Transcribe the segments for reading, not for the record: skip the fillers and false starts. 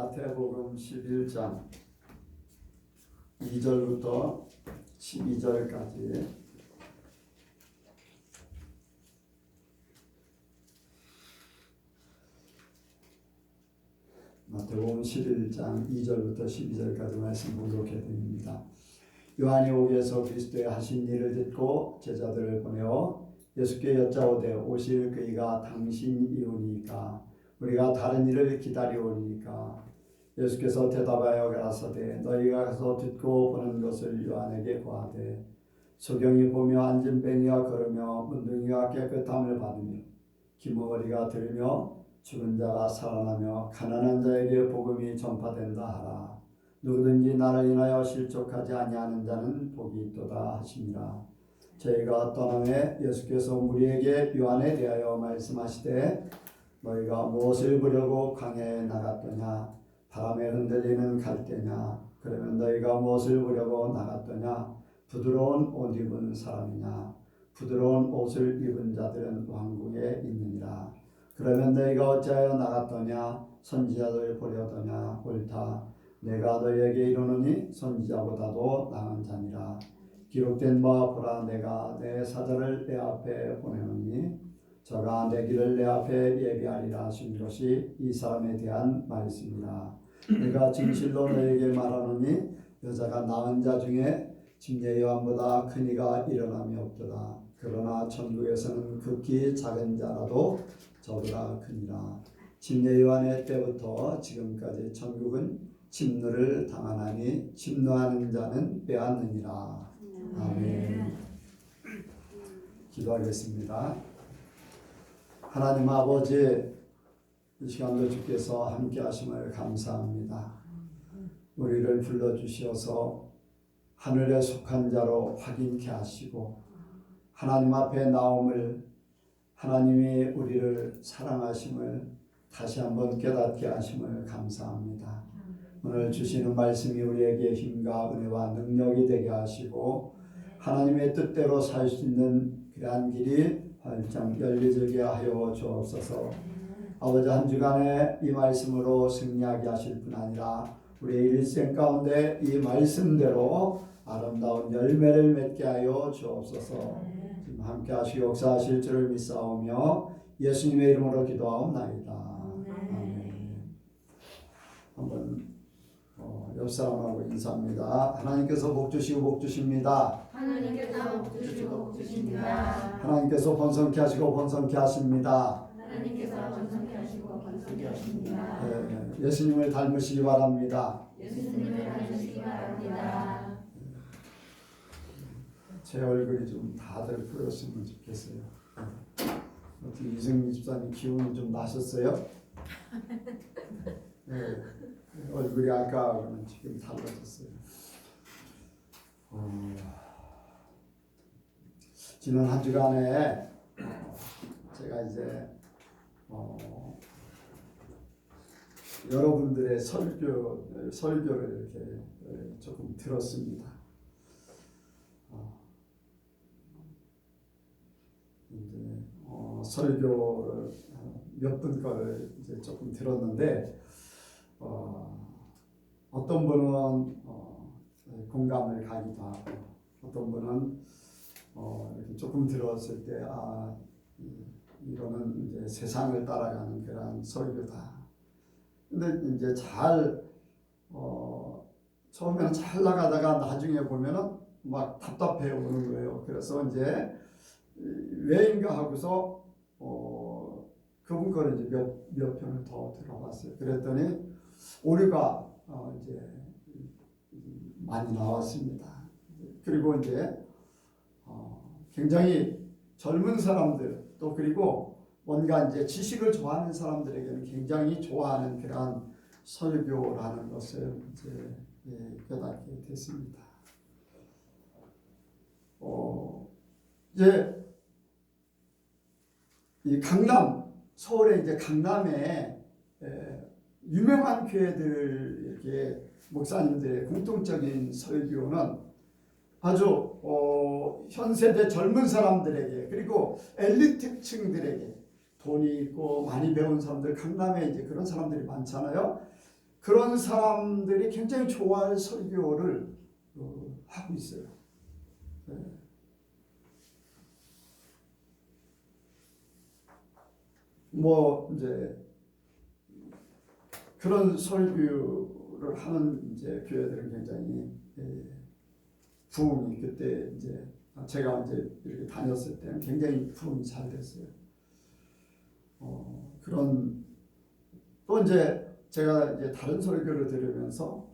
마태복음 11장 2절부터 12절까지 마태복음 11장 2절부터 12절까지 말씀 봉독해 드립니다. 요한이 오기에서 그리스도의 하신 일을 듣고 제자들을 보내어 예수께 여짜오되 오실 그이가 당신이오니까 우리가 다른 일을 기다리오니까 예수께서 대답하여 가라사대 너희가 가서 듣고 보는 것을 요한에게 고하되 소경이 보며 앉은 뱅이가 걸으며 문둥이가 깨끗함을 받으며 기머거리가 들으며 죽은 자가 살아나며 가난한 자에게 복음이 전파된다 하라. 누구든지 나를 인하여 실족하지 아니하는 자는 복이 있도다 하시니라. 저희가 떠나매 예수께서 무리에게 요한에 대하여 말씀하시되 너희가 무엇을 보려고 광야에 나갔더냐? 바람에 흔들리는 갈대냐? 그러면 너희가 무엇을 보려고 나갔더냐? 부드러운 옷 입은 사람이냐? 부드러운 옷을 입은 자들은 왕궁에 있느니라. 그러면 너희가 어찌하여 나갔더냐? 선지자들 보려더냐? 옳다. 내가 너희에게 이르노니 선지자보다도 나은 자니라. 기록된 바와 보라 내가 내 사자를 내 앞에 보내노니 저가 내 길을 내 앞에 예비하리라 하신 것이 이 사람에 대한 말씀이라. 내가 진실로 너희에게 말하노니 여자가 낳은 자 중에 침례 요한보다 큰 이가 일어남이 없도다. 그러나 천국에서는 극히 작은 자라도 저보다 크니라. 침례 요한의 때부터 지금까지 천국은 침노를 당하나니 침노하는 자는 빼앗느니라. 아멘. 기도하겠습니다. 하나님 아버지, 이 시간도 주께서 함께 하심을 감사합니다. 우리를 불러주셔서 하늘에 속한 자로 확인케 하시고 하나님 앞에 나옴을, 하나님이 우리를 사랑하심을 다시 한번 깨닫게 하심을 감사합니다. 오늘 주시는 말씀이 우리에게 힘과 은혜와 능력이 되게 하시고 하나님의 뜻대로 살 수 있는 그러한 길이 활짝 열리게 하여 주옵소서. 아버지, 한 주간에 이 말씀으로 승리하게 하실 뿐 아니라 우리의 일생 가운데 이 말씀대로 아름다운 열매를 맺게 하여 주옵소서. 지금 함께 하시고 역사하실 줄을 믿사오며 예수님의 이름으로 기도하옵나이다. 아멘. 한번 옆 사람하고 인사합니다. 하나님께서 복 주시고 복 주십니다. 하나님께서 복 주시고 복 주십니다. 하나님께서 번성케 하시고 번성케 하십니다. 하나님께서 번성케 하시고 번성케 하십니다. 예수님을 닮으시기 바랍니다. 예수님을 닮으시기 바랍니다. 제 얼굴이 좀 다들 뿌렸으면 좋겠어요. 어떻게 이승미 집사님 기운이 좀 나셨어요? 네. 얼굴이 아까하고는 지금 달라졌어요. 지난 한 주간에 제가 이제 여러분들의 설교를 이렇게 조금 들었습니다. 이제 설교를 몇 분 거를 이제 조금 들었는데 어떤 분은 공감을 가기도 하고 어떤 분은 이렇게 조금 들었을 때 이거는 이제 세상을 따라가는 그런 설교다. 근데 이제 처음에는 잘 나가다가 나중에 보면은 막 답답해 오는 거예요. 그래서 이제 왜인가 하고서 그분 거를 이제 몇 편을 더 들어봤어요. 그랬더니 오류가 이제 많이 나왔습니다. 그리고 이제 굉장히 젊은 사람들 또 그리고 뭔가 이제 지식을 좋아하는 사람들에게는 굉장히 좋아하는 그러한 설교라는 것을 이제 깨닫게 됐습니다. 이제 이 서울의 이제 강남에 유명한 교회들 이렇게 목사님들의 공통적인 설교는 아주 현 세대 젊은 사람들에게 그리고 엘리트층들에게 돈이 있고 많이 배운 사람들 강남에 이제 그런 사람들이 많잖아요. 그런 사람들이 굉장히 좋아할 설교를 하고 있어요. 네. 뭐 이제 그런 설교를 하는 이제 교회들은 굉장히 부흥이 그때 이제 제가 이제 이렇게 다녔을 때는 굉장히 부흥이 잘 됐어요. 그런 또 이제 제가 이제 다른 설교를 들으면서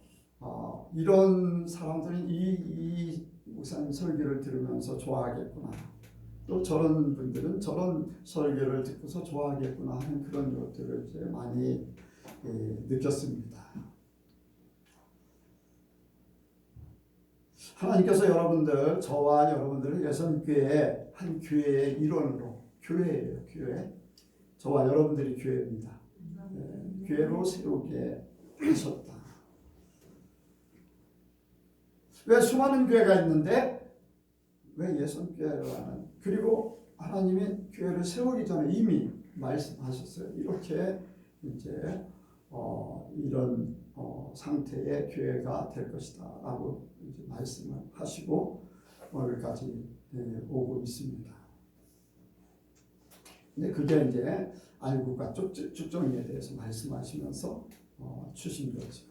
이런 사람들은 이 목사님 설교를 들으면서 좋아하겠구나. 또 저런 분들은 저런 설교를 듣고서 좋아하겠구나 하는 그런 것들을 이제 많이 느꼈습니다. 하나님께서 여러분들, 저와 여러분들을 예선교회 한 교회의 일원으로, 교회예요, 교회. 저와 여러분들이 교회입니다. 교회로 세우게 하셨다. 왜 수많은 교회가 있는데 왜 예선교회로 하는? 그리고 하나님이 교회를 세우기 전에 이미 말씀하셨어요. 이렇게 이제 이런 상태의 교회가 될 것이다라고 이제 말씀을 하시고 오늘까지 오고 있습니다. 근데 그게 이제 안국과 쭉정이에 대해서 말씀하시면서 주신 거죠.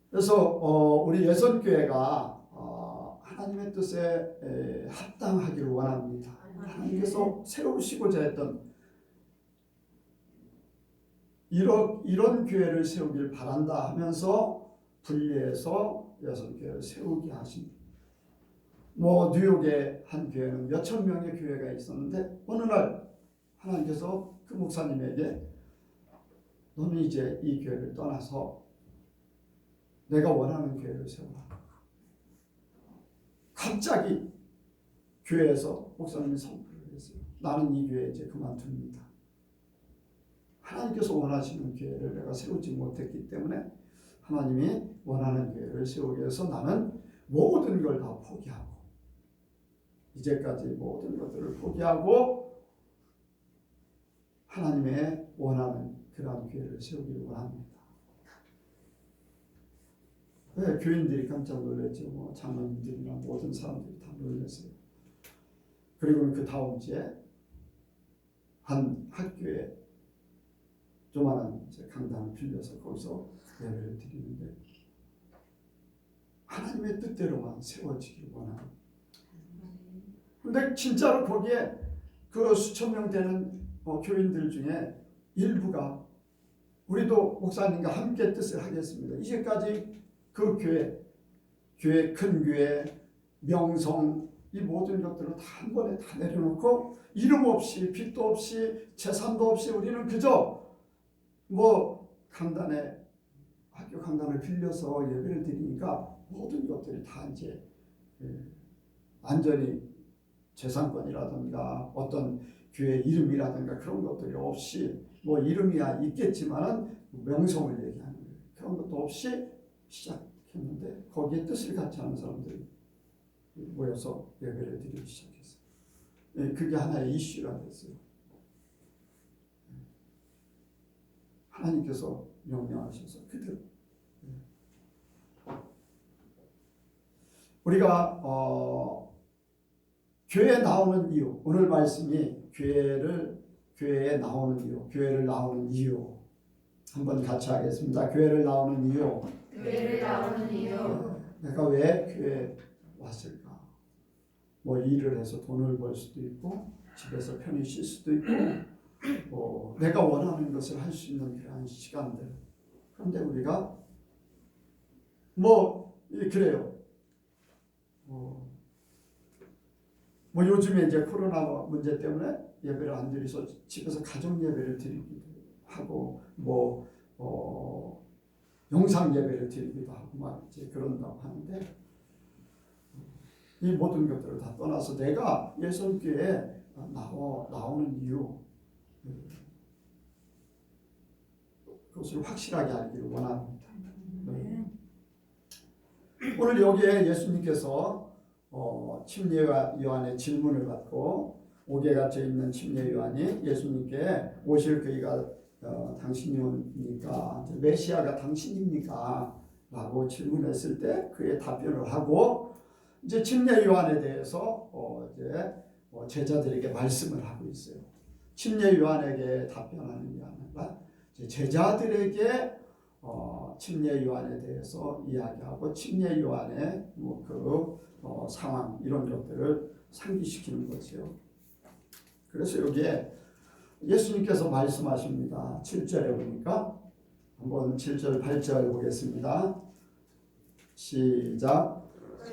그래서 우리 예선교회가 하나님의 뜻에 합당하기를 원합니다. 하나님께서 세우시고자 했던 이런 교회를 세우길 바란다 하면서 분리해서 예선교회를 세우게 하십니다. 뭐 뉴욕의 한 교회는 몇천 명의 교회가 있었는데 어느 날 하나님께서 그 목사님에게 너는 이제 이 교회를 떠나서 내가 원하는 교회를 세워라. 갑자기 교회에서 목사님이 선포를 했어요. 나는 이 교회 이제 그만둡니다. 하나님께서 원하시는 교회를 내가 세우지 못했기 때문에 하나님이 원하는 교회를 세우기 위해서 나는 모든 걸 다 포기하고 이제까지 모든 것들을 포기하고 하나님의 원하는 그러한 교회를 세우기를 원합니다. 네, 교인들이 깜짝 놀랐죠. 뭐 장로님들이나 모든 사람들이 다 놀랐어요. 그리고는 그 다음 주에 한 학교에 조만한 강당을 빌려서 거기서 예배를 드리는데 하나님의 뜻대로만 세워지길 원합니다. 근데 진짜로 거기에 그 수천 명 되는 교인들 중에 일부가 우리도 목사님과 함께 뜻을 하겠습니다. 이제까지 그 교회 큰 교회, 명성 이 모든 것들을 다 한 번에 다 내려놓고 이름 없이 빚도 없이 재산도 없이 우리는 그저 뭐 강단에 학교 강단을 빌려서 예배를 드리니까 모든 것들이 다 이제 완전히 재산권이라든가 어떤 교회 이름이라든가 그런 것들이 없이 뭐 이름이야 있겠지만은 명성을 얘기하는 거예요. 그런 것도 없이 시작했는데 거기에 뜻을 같이 하는 사람들이 모여서 예배를 드리기 시작했어요. 그게 하나의 이슈가 됐어요. 하나님께서 명령하셔서 그대로 우리가 교회에 나오는 이유, 오늘 말씀이 교회에 나오는 이유, 교회를 나오는 이유 한번 같이 하겠습니다. 교회를 나오는 이유. 교회를 나오는 이유. 내가 왜 교회에 왔을까? 뭐 일을 해서 돈을 벌 수도 있고 집에서 편히 쉴 수도 있고 뭐 내가 원하는 것을 할 수 있는 그러한 시간들. 그런데 우리가 뭐 그래요. 뭐 요즘에 이제 코로나 문제 때문에 예배를 안 드려서 집에서 가정 예배를 드리기도 하고 뭐 영상 예배를 드리기도 하고 막 이제 그런다고 하는데 이 모든 것들을 다 떠나서 내가 예선교회에 나오는 이유 그것을 확실하게 알기를 원합니다. 오늘 여기에 예수님께서 침례 요한의 질문을 받고 옥에 갇혀 있는 침례 요한이 예수님께 오실 그이가 당신입니까? 메시아가 당신입니까? 라고 질문했을 때 그의 답변을 하고 이제 침례 요한에 대해서 이제 제자들에게 말씀을 하고 있어요. 침례 요한에게 답변하는 게 아니라 제자들에게 침례 요한에 대해서 이야기하고 침례 요한의 상황 이런 것들을 상기시키는 거죠. 그래서 여기에 예수님께서 말씀하십니다. 7절에 보니까 한번 7절 8절 보겠습니다. 시작.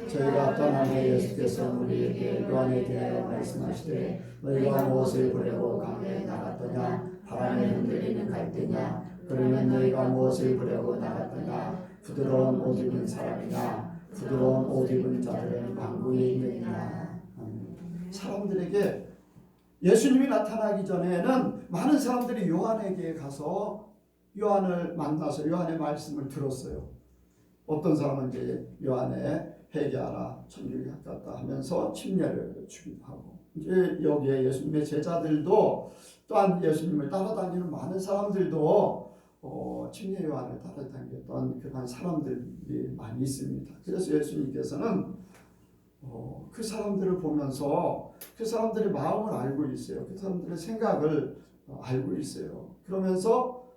저희가 떠나매 예수께서 우리에게 요한에 대하여 말씀하시되 너희가 무엇을 보려고 강에 나갔더냐 바람에 흔들리는 갈대냐 그러면 너희가 무엇을 보려고 나갔더냐 부드러운 옷 입은 사람이냐 부드러운 옷 입은 자들은 왕궁에 있느니라. 사람들에게 예수님이 나타나기 전에는 많은 사람들이 요한에게 가서 요한을 만나서 요한의 말씀을 들었어요. 어떤 사람은 이제 요한의 회개하라 천국이 가깝다 하면서 침례를 주기도 하고 이제 여기에 예수님의 제자들도 또한 예수님을 따라다니는 많은 사람들도 침례 요한을 따라다녔던 그런 사람들이 많이 있습니다. 그래서 예수님께서는 그 사람들을 보면서 그 사람들의 마음을 알고 있어요. 그 사람들의 생각을 알고 있어요. 그러면서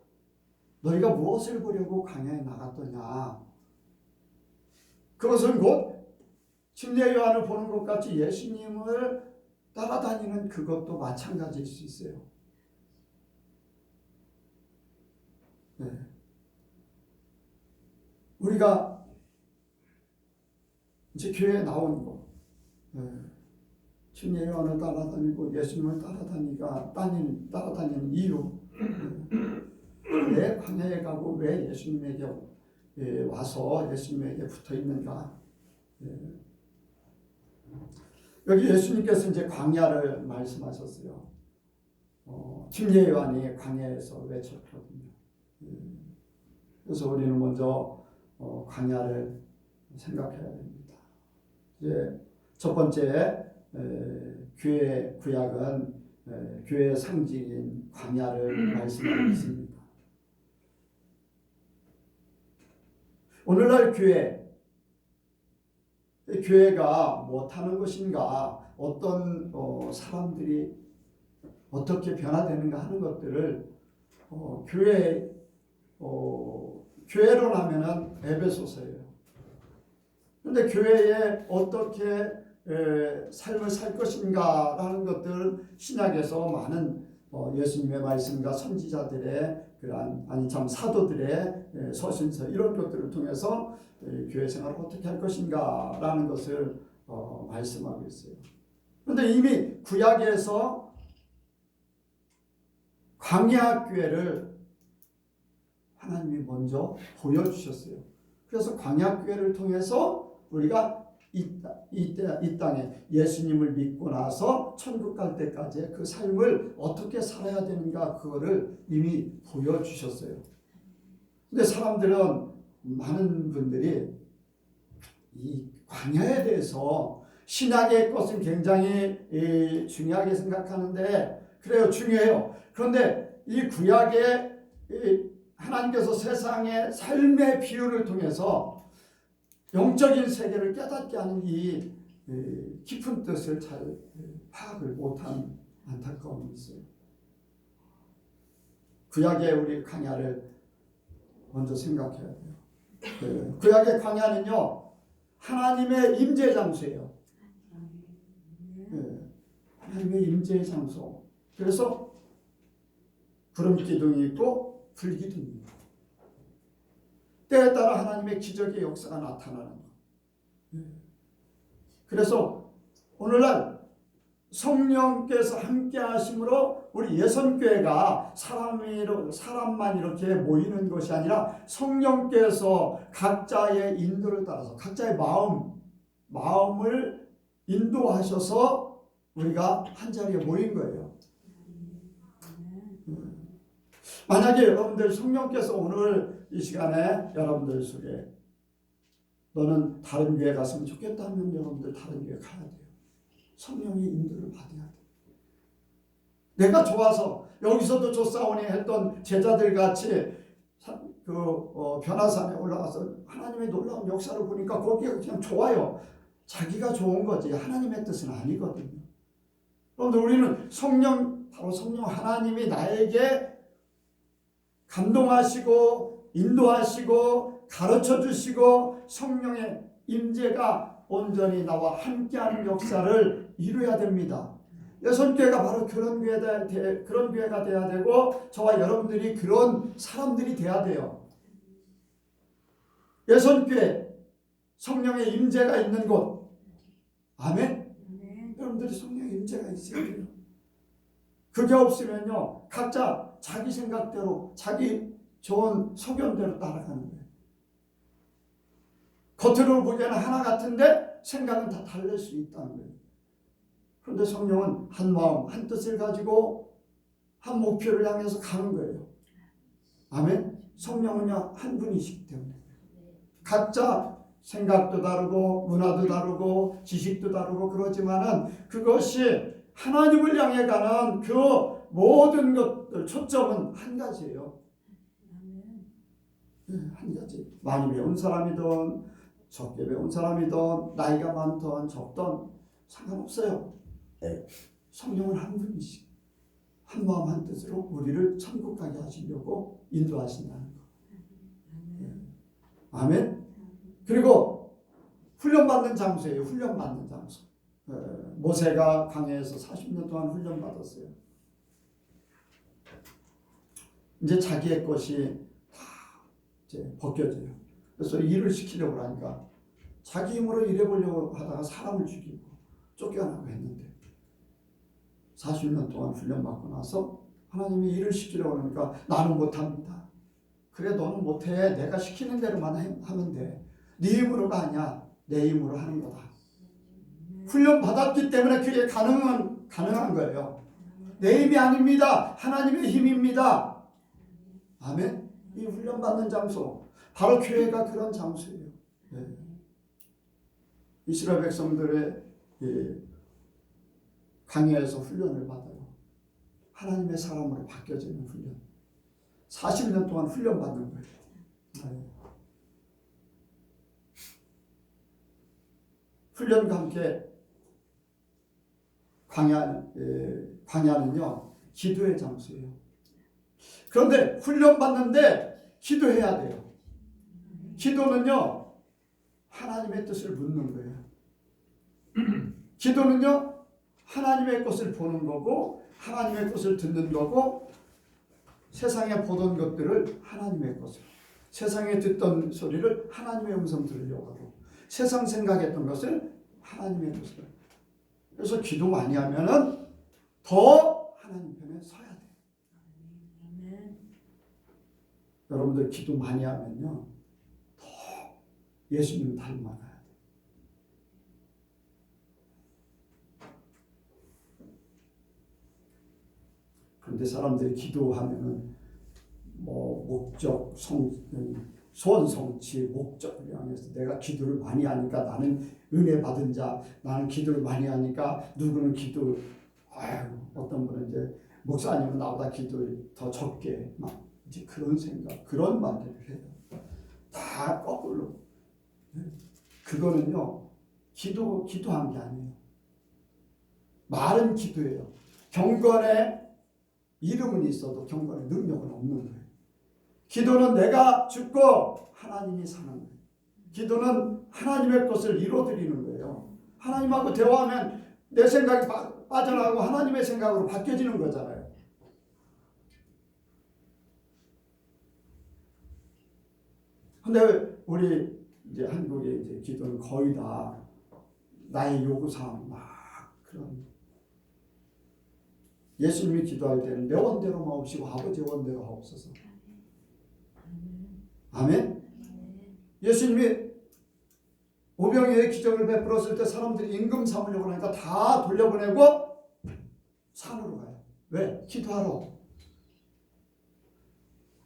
너희가 무엇을 보려고 광야에 나갔더냐. 그것은 곧 침례 요한을 보는 것 같이 예수님을 따라다니는 그것도 마찬가지일 수 있어요. 네. 우리가 이제 교회에 나온 거, 침례 요한을 따라다니고 예수님을 따라다니는 이유, 왜 광야에 가고 왜 예수님에게 와서 예수님에게 붙어 있는가? 여기 예수님께서 이제 광야를 말씀하셨어요. 침례 요한이 광야에서 외쳤거든요. 그래서 우리는 먼저 광야를 생각해야 됩니다. 이제 첫 번째 교회 구약은 교회의 상징인 광야를 말씀하고 있습니다. 오늘날 교회가 못하는 것인가, 어떤 사람들이 어떻게 변화되는가 하는 것들을 교회로 하면은 에베소서예요. 그런데 교회에 어떻게 삶을 살 것인가라는 것들 신약에서 많은 예수님의 말씀과 선지자들의 사도들의 서신서 이런 것들을 통해서 교회 생활을 어떻게 할 것인가라는 것을 말씀하고 있어요. 그런데 이미 구약에서 광야 교회를 하나님이 먼저 보여주셨어요. 그래서 광야 교회를 통해서 우리가 이 땅에 예수님을 믿고 나서 천국 갈 때까지 그 삶을 어떻게 살아야 되는가 그거를 이미 보여주셨어요. 근데 많은 분들이 이 광야에 대해서 신약의 것은 굉장히 중요하게 생각하는데 그래요, 중요해요. 그런데 이 구약에 하나님께서 세상의 삶의 비유를 통해서 영적인 세계를 깨닫게 하는 이 깊은 뜻을 잘 파악을 못한 안타까움이 있어요. 구약의 우리 광야를 먼저 생각해야 돼요. 구약의 광야는요, 하나님의 임재 장소예요. 하나님의 임재 장소. 그래서 구름 기둥이 있고 불 기둥이 있고 때에 따라 하나님의 기적의 역사가 나타나는 것. 그래서 오늘날 성령께서 함께 하심으로 우리 예선교회가 사람만 이렇게 모이는 것이 아니라 성령께서 각자의 인도를 따라서 각자의 마음을 인도하셔서 우리가 한 자리에 모인 거예요. 만약에 여러분들 성령께서 오늘 이 시간에 여러분들 속에 너는 다른 교회 갔으면 좋겠다 하면 여러분들 다른 교회 가야 돼요. 성령의 인도를 받아야 돼요. 내가 좋아서 여기서도 좋사오니 했던 제자들 같이 변화산에 올라가서 하나님의 놀라운 역사를 보니까 거기가 그냥 좋아요. 자기가 좋은 거지 하나님의 뜻은 아니거든요. 그런데 우리는 바로 성령 하나님이 나에게 감동하시고 인도하시고 가르쳐 주시고 성령의 임재가 온전히 나와 함께하는 역사를 이루어야 됩니다. 여선교회가 바로 그런 교회가 돼야 되고 저와 여러분들이 그런 사람들이 돼야 돼요. 여선교회 성령의 임재가 있는 곳. 아멘. 여러분들이 성령의 임재가 있어야 돼요. 그게 없으면요 각자 자기 생각대로 자기 좋은 소견대로 따라가는 거예요. 겉으로 보기에는 하나 같은데 생각은 다 다를 수 있다는 거예요. 그런데 성령은 한 마음 한 뜻을 가지고 한 목표를 향해서 가는 거예요. 아멘. 성령은요 한 분이시기 때문에 각자 생각도 다르고 문화도 다르고 지식도 다르고 그러지만은 그것이 하나님을 향해 가는 그 모든 것들 초점은 한 가지예요. 한 가지. 많이 배운 사람이든 적게 배운 사람이든 나이가 많든 적든 상관없어요. 성령은 한 분이시 한 마음 한 뜻으로 우리를 천국 가게 하시려고 인도하신다는 거. 아멘. 그리고 훈련받는 장소예요. 훈련받는 장소. 모세가 광야에서 40년 동안 훈련받았어요. 이제 자기의 것이 다 이제 벗겨져요. 그래서 일을 시키려고 하니까 자기 힘으로 일해보려고 하다가 사람을 죽이고 쫓겨나고 했는데 40년 동안 훈련받고 나서 하나님이 일을 시키려고 하니까 나는 못합니다. 그래 너는 못해. 내가 시키는 대로만 하면 돼. 네 힘으로가 아니야. 내 힘으로 하는 거다. 훈련 받았기 때문에 그게 가능한 거예요. 내 힘이 아닙니다. 하나님의 힘입니다. 아멘. 이 훈련 받는 장소 바로 교회가 그런 장소예요. 네. 이스라엘 백성들의 광야에서 훈련을 받아요. 하나님의 사람으로 바뀌어지는 훈련. 40년 동안 훈련 받는 거예요. 네. 훈련과 함께 광야는요 기도의 장소예요. 그런데 훈련받는데 기도해야 돼요. 기도는요 하나님의 뜻을 묻는 거예요. 기도는요 하나님의 것을 보는 거고 하나님의 것을 듣는 거고 세상에 보던 것들을 하나님의 것을 세상에 듣던 소리를 하나님의 음성 들으려고 하고 세상 생각했던 것을 하나님의 것을 그래서 기도 많이 하면은 더 하나님 편에 서야 돼요. 여러분들 기도 많이 하면요 더 예수님 닮아가야 돼요. 그런데 사람들이 기도하면은 목적, 소원 성취, 목적을 향해서 내가 기도를 많이 하니까 나는 은혜 받은 자, 나는 기도를 많이 하니까 누구는 어떤 분은 이제 목사님은 나보다 기도를 더 적게 막 이제 그런 생각, 그런 말들을 해요. 다 거꾸로. 그거는요 기도한 게 아니에요. 말은 기도예요. 경건에 이름은 있어도 경건에 능력은 없는 거예요. 기도는 내가 죽고 하나님이 사는 거예요. 기도는 하나님의 것을 이루어드리는 거예요. 하나님하고 대화하면 내 생각이 빠져나가고 하나님의 생각으로 바뀌어지는 거잖아요. 근데 우리 이제 한국의 이제 기도는 거의 다 나의 요구사항 막 그런 예수님이 기도할 때는 내 원대로 마옵시고 아버지 원대로 하옵소서. 아멘. 예수님이 오병이어의 기적을 베풀었을 때 사람들이 임금 삼으려고 하니까 다 돌려보내고 산으로 가요. 왜? 기도하러.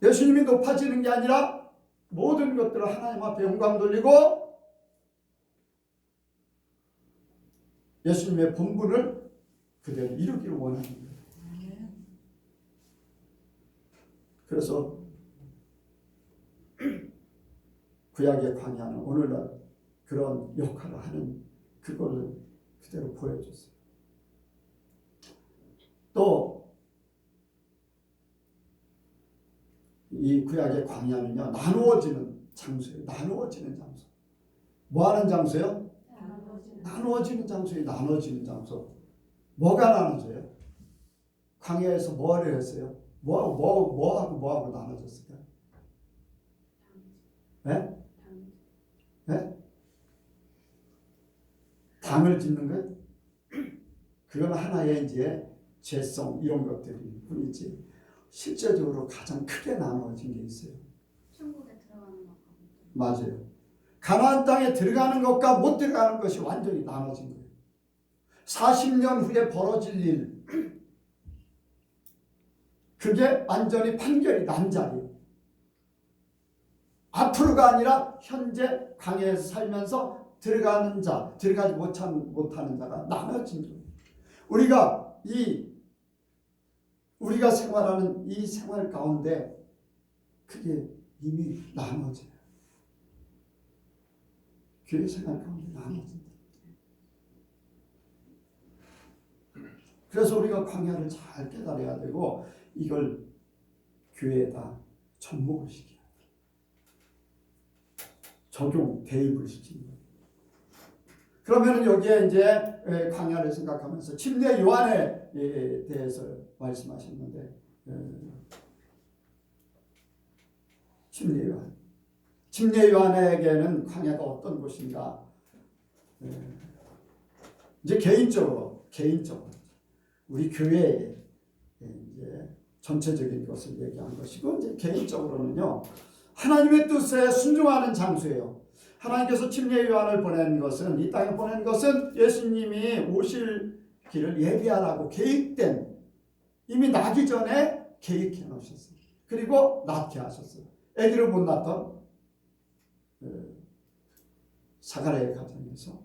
예수님이 높아지는 게 아니라 모든 것들을 하나님 앞에 영광 돌리고 예수님의 본분을 그대로 이루기를 원하는 거예요. 그래서 구약의 광야는 오늘날 그런 역할을 하는 그걸 그대로 보여줬어요. 또 이 구약의 광야는요, 나누어지는 장소예요. 나누어지는 장소. 뭐 하는 장소요? 나누어지는 장소예요. 나누어지는 장소. 뭐가 나눠져요? 광야에서 뭐를 했어요? 뭐하고 나눠졌을까요? 네? 네? 당을 짓는 것? 그건 하나의 이제 죄성 이런 것들이 뿐이지 실제적으로 가장 크게 나눠진 게 있어요. 천국에 들어가는 것. 맞아요. 가나안 땅에 들어가는 것과 못 들어가는 것이 완전히 나눠진 거예요. 40년 후에 벌어질 일, 그게 완전히 판결이 난 자리예요. 앞으로가 아니라 현재 광야에서 살면서 들어가는 자, 들어가지 못하는 자가 나눠진 거예요. 우리가 생활하는 이 생활 가운데 그게 이미 나눠져요. 교회 생활 가운데 나눠진다. 그래서 우리가 광야를 잘 깨달아야 되고 이걸 교회에다 접목을 시켜야 돼요. 적용, 대입을 시키는 거예요. 그러면 여기에 이제 광야를 생각하면서 침례 요한에 대해서 말씀하셨는데 침례 요한에게는 광야가 어떤 곳인가? 이제 개인적으로 우리 교회에 이제 전체적인 것을 얘기한 것이고 이제 개인적으로는요 하나님의 뜻에 순종하는 장소예요. 하나님께서 침례 요한을 보낸 것은 이 땅에 보낸 것은 예수님이 오실 길을 예비하라고 계획된 이미 나기 전에 계획해 놓으셨어요. 그리고 낳게 하셨어요. 아기를 못 낳던 사가랴의 가정에서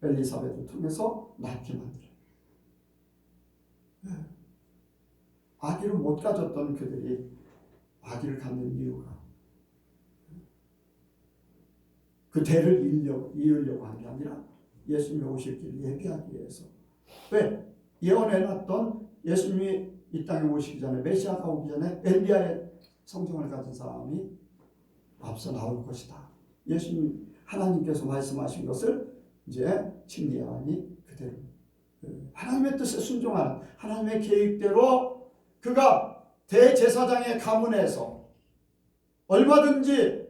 엘리사벳을 통해서 낳게 만들어요. 아기를 못 가졌던 그들이 아기를 갖는 이유가 그 대를 이으려고 한 게 아니라 예수님이 오실 길을 예비하기 위해서. 왜? 예언해놨던 예수님이 이 땅에 오시기 전에 메시아가 오기 전에 엘리야의 성정을 가진 사람이 앞서 나올 것이다. 예수님 하나님께서 말씀하신 것을 이제 침례 요한이 그대로 하나님의 뜻에 순종하는 하나님의 계획대로 그가 대제사장의 가문에서 얼마든지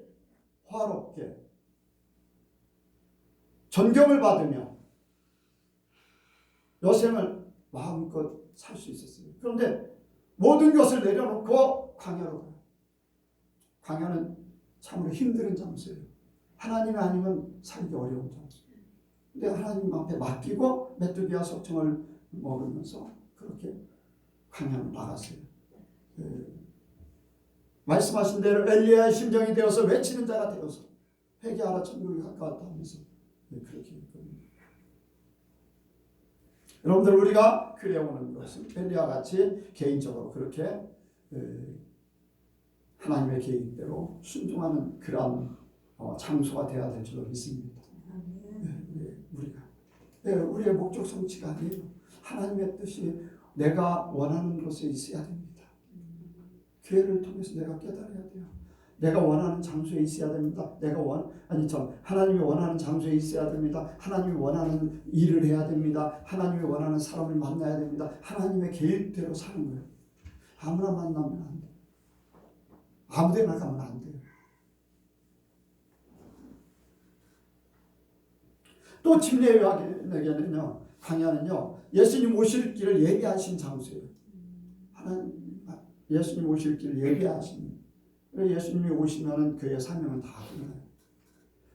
화롭게 존경을 받으며 여생을 마음껏 살 수 있었어요. 그런데 모든 것을 내려놓고 광야로 가요. 광야는 참으로 힘든 장소예요. 하나님이 아니면 살기 어려운 장소예요. 근데 하나님 앞에 맡기고 메뚜기와 석청을 먹으면서 그렇게 광야로 나갔어요. 말씀하신 대로 엘리야의 심정이 되어서 외치는 자가 되어서 회개하라 천국이 가까웠다 하면서 그렇게 했거든요. 여러분들 우리가 그래오는 것은 엘리야와 같이 개인적으로 그렇게 하나님의 계획대로 순종하는 그러한 장소가 되어야 될 줄로 믿습니다. 우리의 목적 성취가 아니에요. 하나님의 뜻이 내가 원하는 곳에 있어야 됩니다. 교회를 통해서 내가 깨달아야 돼요. 내가 원하는 장소에 있어야 됩니다. 하나님이 원하는 장소에 있어야 됩니다. 하나님이 원하는 일을 해야 됩니다. 하나님이 원하는 사람을 만나야 됩니다. 하나님의 계획대로 사는 거예요. 아무나 만나면 안 돼요. 아무데나 가면 안 돼요. 또 침례 요한에게는요, 광야는요, 예수님 오실 길을 예비하신 장소예요. 예수님 오실 길을 예비하신. 예수님이 오시면은 그의 사명은 다 끝나요.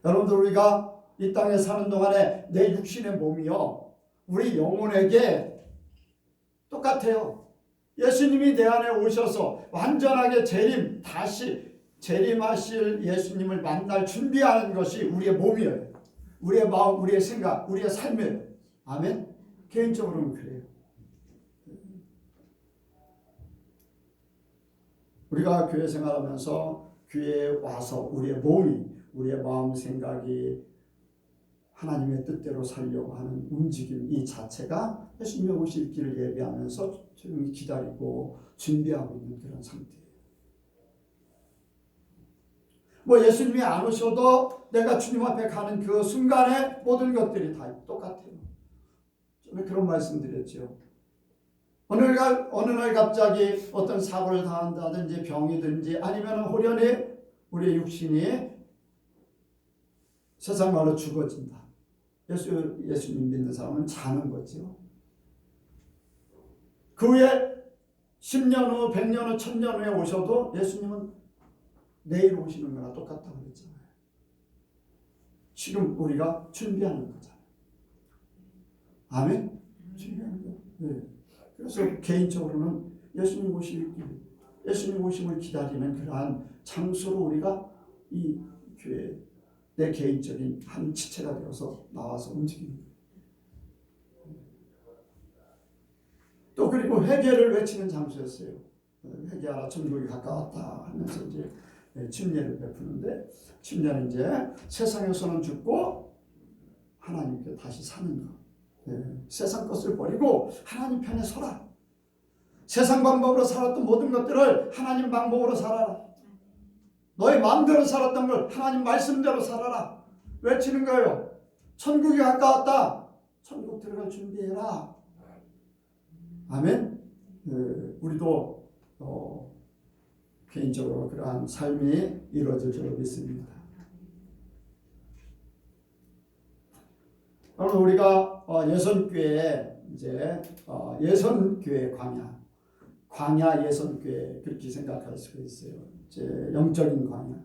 여러분들 우리가 이 땅에 사는 동안에 내 육신의 몸이요, 우리 영혼에게 똑같아요. 예수님이 내 안에 오셔서 완전하게 다시 재림하실 예수님을 만날 준비하는 것이 우리의 몸이에요. 우리의 마음, 우리의 생각, 우리의 삶이에요. 아멘? 개인적으로는 그래요. 우리가 교회 생활하면서 교회에 와서 우리의 몸이, 우리의 마음 생각이 하나님의 뜻대로 살려고 하는 움직임 이 자체가 예수님의 오실 길을 예비하면서 조용히 기다리고 준비하고 있는 그런 상태예요. 뭐 예수님이 안 오셔도 내가 주님 앞에 가는 그 순간에 모든 것들이 다 똑같아요. 저는 그런 말씀 드렸죠. 어느 날 갑자기 어떤 사고를 당한다든지 병이든지 아니면 호련히 우리의 육신이 세상 말로 죽어진다. 예수님 믿는 사람은 자는 거죠. 그 후에 10년 후, 100년 후, 1000년 후에 오셔도 예수님은 내일 오시는 거나 똑같다고 그랬잖아요. 지금 우리가 준비하는 거잖아요. 아멘? 준비하는 거. 네. 그래서 개인적으로는 예수님 오심을 기다리는 그러한 장소로 우리가 이 교회 내 개인적인 한 지체가 되어서 나와서 움직이는 거예요. 또 그리고 회개를 외치는 장소였어요. 회개하라 천국이 가까웠다 하면서 이제 침례를 베푸는데, 침례는 이제 세상에서는 죽고 하나님께 다시 사는 것. 세상 것을 버리고 하나님 편에 서라. 세상 방법으로 살았던 모든 것들을 하나님 방법으로 살아라. 너의 마음대로 살았던 걸 하나님 말씀대로 살아라. 외치는 거예요. 천국이 가까웠다. 천국 들어갈 준비해라. 아멘. 우리도 개인적으로 그러한 삶이 이루어질 줄 믿습니다. 오늘 우리가 예선교회 이제 예선교회 광야 예선교회 그렇게 생각할 수가 있어요. 이제 영적인 광야,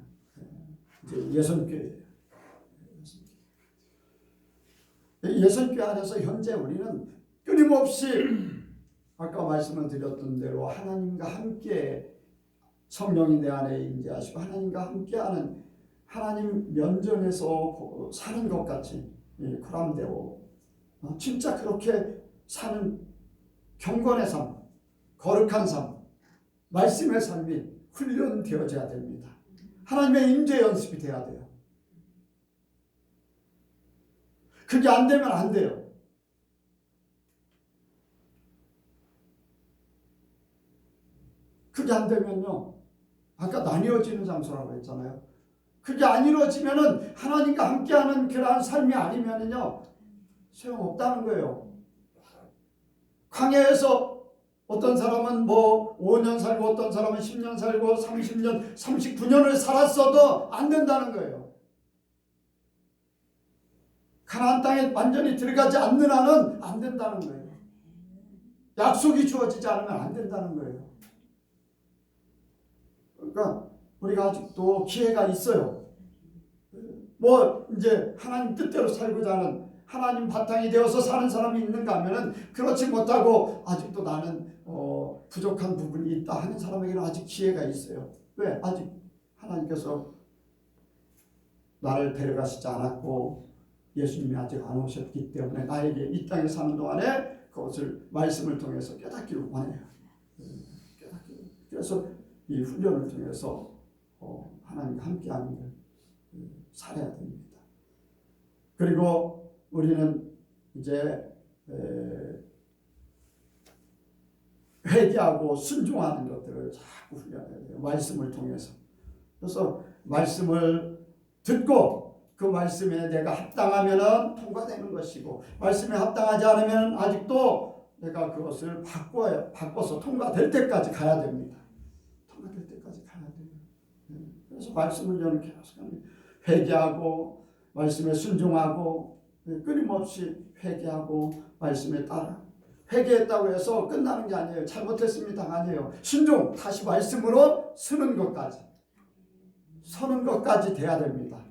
이제 예선교회. 예선교회 안에서 현재 우리는 끊임없이 아까 말씀을 드렸던 대로 하나님과 함께 성령이 내 안에 임재하시고 하나님과 함께하는 하나님 면전에서 사는 것 같이 코람데오 진짜 그렇게 사는 경건의 삶, 거룩한 삶, 말씀의 삶이 훈련되어져야 됩니다. 하나님의 임재 연습이 돼야 돼요. 그게 안 되면 안 돼요. 그게 안 되면요, 아까 나뉘어지는 장소라고 했잖아요. 그게 안 이루어지면은 하나님과 함께하는 그러한 삶이 아니면은요 소용없다는 거예요. 광야에서 어떤 사람은 뭐 5년 살고 어떤 사람은 10년 살고 30년, 39년을 살았어도 안 된다는 거예요. 가나안 땅에 완전히 들어가지 않는 한은 안 된다는 거예요. 약속이 주어지지 않으면 안 된다는 거예요. 그러니까 우리가 아직도 기회가 있어요. 뭐 이제 하나님 뜻대로 살고자 하는 하나님 바탕이 되어서 사는 사람이 있는가 하면은 그렇지 못하고 아직도 나는 부족한 부분이 있다 하는 사람에게는 아직 기회가 있어요. 왜? 아직 하나님께서 나를 데려가시지 않았고 예수님이 아직 안 오셨기 때문에 나에게 이 땅에 사는 동안에 그것을 말씀을 통해서 깨닫기를 원해요. 그래서 이 훈련을 통해서 하나님과 함께하는 걸 살아야 됩니다. 그리고 우리는 이제 회개하고 순종하는 것들을 자꾸 훈련해야 돼요. 말씀을 통해서. 그래서 말씀을 듣고 그 말씀에 내가 합당하면은 통과되는 것이고 말씀에 합당하지 않으면 아직도 내가 그것을 바꿔서 통과될 때까지 가야 됩니다. 통과될 때까지 가야 돼요. 그래서 말씀을 저는 계속 회개하고 말씀에 순종하고 끊임없이 회개하고 말씀에 따라 회개했다고 해서 끝나는 게 아니에요. 잘못했습니다. 아니에요. 순종 다시 말씀으로 서는 것까지 돼야 됩니다.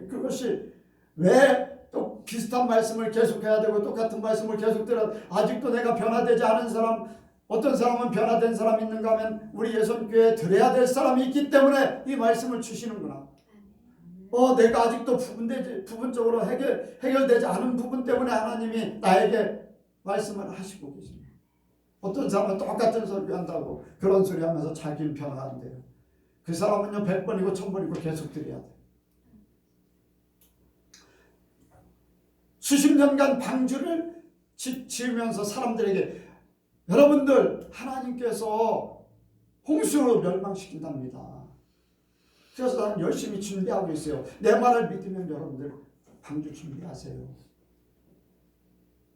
그것이 왜 또 비슷한 말씀을 계속해야 되고 똑같은 말씀을 계속 들어 아직도 내가 변화되지 않은 사람 어떤 사람은 변화된 사람이 있는가 하면 우리 예선교회에 들어야 될 사람이 있기 때문에 이 말씀을 주시는구나. 내가 아직도 부분적으로 해결되지 않은 부분 때문에 하나님이 나에게 말씀을 하시고 계십니다. 어떤 사람은 똑같은 소리 한다고 그런 소리 하면서 자기는 변화한대요. 그 사람은요 100번이고 1000번이고 계속 드려야 돼. 수십 년간 방주를 지으면서 사람들에게 여러분들 하나님께서 홍수로 멸망시킨답니다. 그래서 나는 열심히 준비하고 있어요. 내 말을 믿으면 여러분들 방주 준비하세요.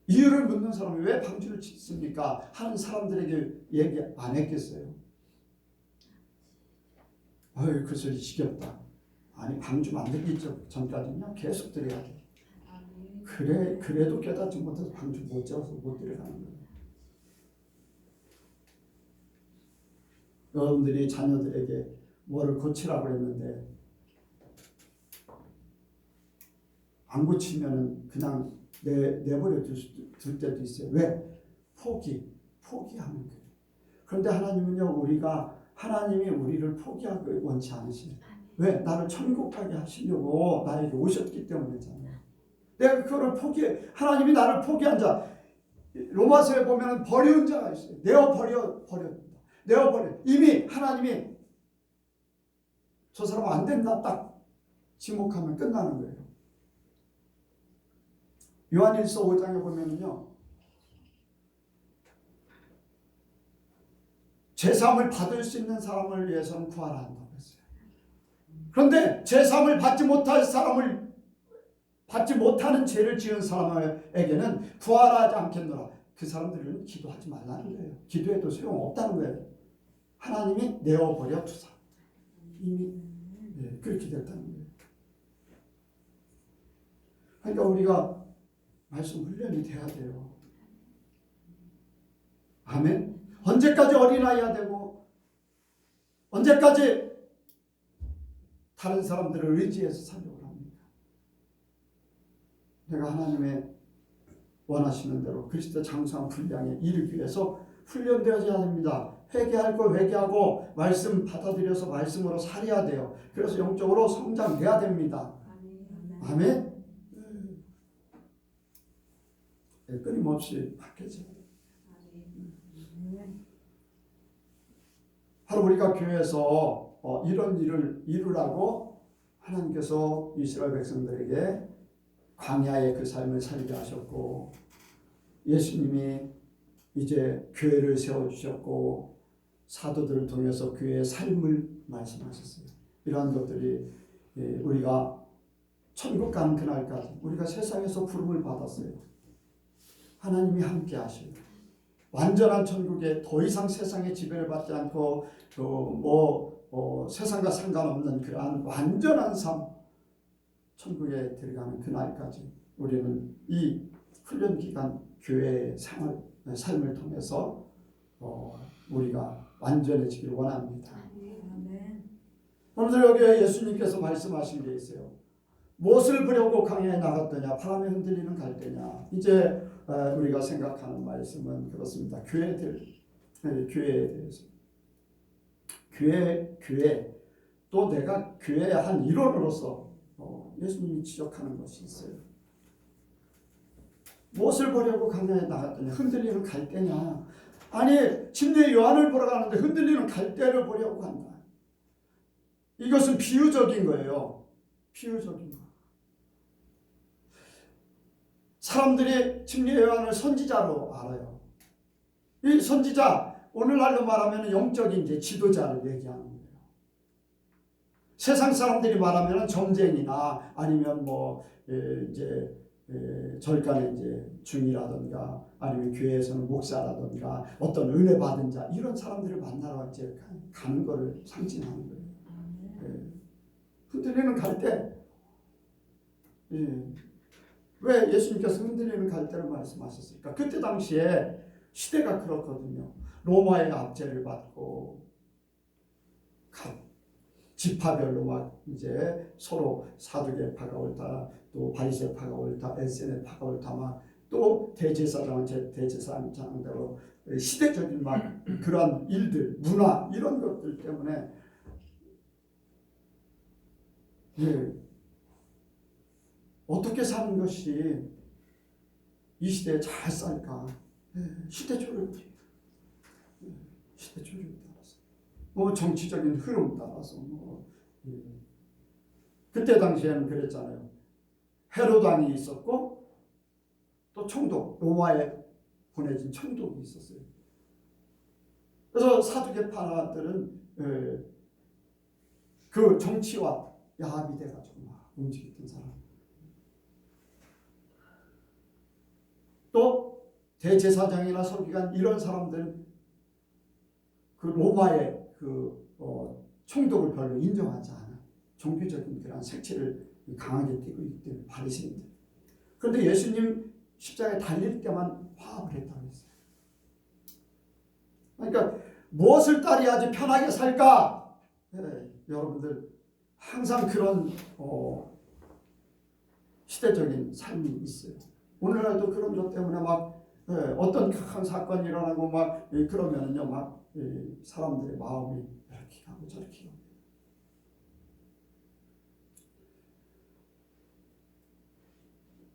이유를 묻는 사람이 왜 방주를 짓습니까? 하는 사람들에게 얘기 안 했겠어요? 어이 그 소리 지겹다. 아니 방주 만들기 전까지는요 계속 드려야 돼. 그래도 깨닫지 못해서 방주 못 지어서 못 들어가는 거예요. 여러분들이 자녀들에게 뭐를 고치라고 했는데 안 고치면은 그냥 내버려 둘 때도 있어요. 왜? 포기하는 거예요. 그런데 하나님은요 하나님이 우리를 포기하기 원치 않으시네요. 왜? 나를 천국 가게 하시려고 나에게 오셨기 때문이잖아요. 내가 그거를 하나님이 나를 포기한 자, 로마서에 보면 버려온 자가 있어요. 내어버려. 이미 하나님이 저 사람 안 된다 딱 지목하면 끝나는 거예요. 요한일서 5장에 보면은요, 제사함을 받을 수 있는 사람을 위해서는 구하라 한다고 했어요. 그런데 제사함을 받지 못하는 죄를 지은 사람에게는 구하라 하지 않겠노라. 그 사람들은 기도하지 말라는 거예요. 기도해도 소용없다는 거예요. 하나님이 내어버려 두사. 이미 그렇게 됐다는 거예요. 그러니까 우리가 말씀 훈련이 돼야 돼요. 아멘. 언제까지 어린아이야 되고 언제까지 다른 사람들을 의지해서 살려고 합니까? 내가 하나님의 원하시는 대로 그리스도 장성한 분량에 이르기 위해서 훈련되어야 됩니다. 회개할 거 회개하고 말씀 받아들여서 말씀으로 살아야 돼요. 그래서 영적으로 성장돼야 됩니다. 아멘. 끊임없이 바뀌어져요. 바로 우리가 교회에서 이런 일을 이루라고 하나님께서 이스라엘 백성들에게 광야의 그 삶을 살게 하셨고, 예수님이 이제 교회를 세워주셨고, 사도들을 통해서 교회의 삶을 말씀하셨어요. 이러한 것들이 우리가 천국 가는 그날까지 우리가 세상에서 부름을 받았어요. 하나님이 함께 하시고 완전한 천국에 더 이상 세상의 지배를 받지 않고 세상과 상관없는 그러한 완전한 삶, 천국에 들어가는 그날까지 우리는 이 훈련 기간 교회의 삶을 통해서 우리가 완전해지길 원합니다. 여러분들 여기에 예수님께서 말씀하신 게 있어요. 무엇을 보려고 강야에 나갔더냐? 바람에 흔들리는 갈대냐? 이제 우리가 생각하는 말씀은 그렇습니다. 교회에 대해서. 교회 또 내가 교회의 한 일원으로서 예수님이 지적하는 것이 있어요. 무엇을 보려고 강야에 나갔더냐? 흔들리는 갈대냐? 아니 침례 요한을 보러 가는데 흔들리는 갈대를 보려고 간다. 이것은 비유적인 거예요. 비유적인 거. 사람들이 침례 요한을 선지자로 알아요. 이 선지자, 오늘날로 말하면 영적인 이제 지도자를 얘기하는 거예요. 세상 사람들이 말하면 점쟁이나 아니면 절간의 이제 중이라든가 아니면 교회에서는 목사라든가 어떤 은혜 받은 자, 이런 사람들을 만나러 이제 가는 것을 상징하는 거예요. 흔들리는 갈대. 왜 예수님께서 흔들리는 갈대를 말씀하셨을까? 그때 당시에 시대가 그렇거든요. 로마의 압제를 받고 지파별로 막 이제 서로 사두개파가 옳다, 또 바리새파가 옳다, 에세네파가 옳다, 막 또 대제사장은 대제사장대로 시대적인 막 그러한 일들, 문화 이런 것들 때문에 어떻게 사는 것이 이 시대에 잘 살까? 시대 초월이에요. 시대 조류에 따라서, 뭐 정치적인 흐름 따라서 그때 당시에는 그랬잖아요. 헤롯 왕이 있었고 또 총독, 로마에 보내진 총독이 있었어요. 그래서 사두개파들은 그 정치와 야합이 돼가지고 막 움직였던 사람. 또 대제사장이나 서기관 이런 사람들은 그 로마의 총독을 별로 인정하지 않아. 종교적인 그런 색채를 강하게 띠고 있기 때문에 바리새인들. 그런데 예수님 십자가에 달릴 때만 화합을 했다고 했어요. 그러니까 무엇을 따라야지 편하게 살까? 여러분들 항상 그런 시대적인 삶이 있어요. 오늘날도 그런 것 때문에 막 어떤 큰 사건이 일어나고 막 그러면은요 막 사람들의 마음이 이렇게 가고 저렇게 가고.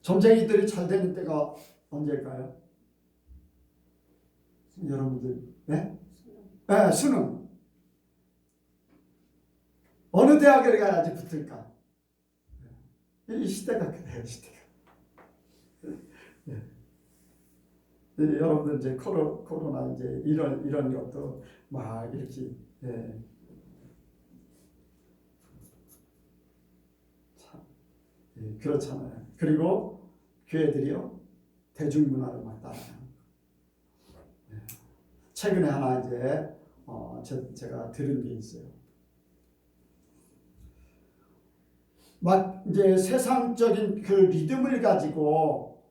점쟁이들이 잘 되는 때가 언제일까요? 여러분들, 네? 네, 수능. 어느 대학을 가야지 붙을까? 이 시대가 그래요, 시대가. 네. 여러분들 이제 코로나 이제 이런 것도 막 이렇게 참 그렇잖아요. 그리고 교회들이요 대중문화를 막 따라가는 거. 최근에 하나 이제 제가 들은 게 있어요. 막 이제 세상적인 그 리듬을 가지고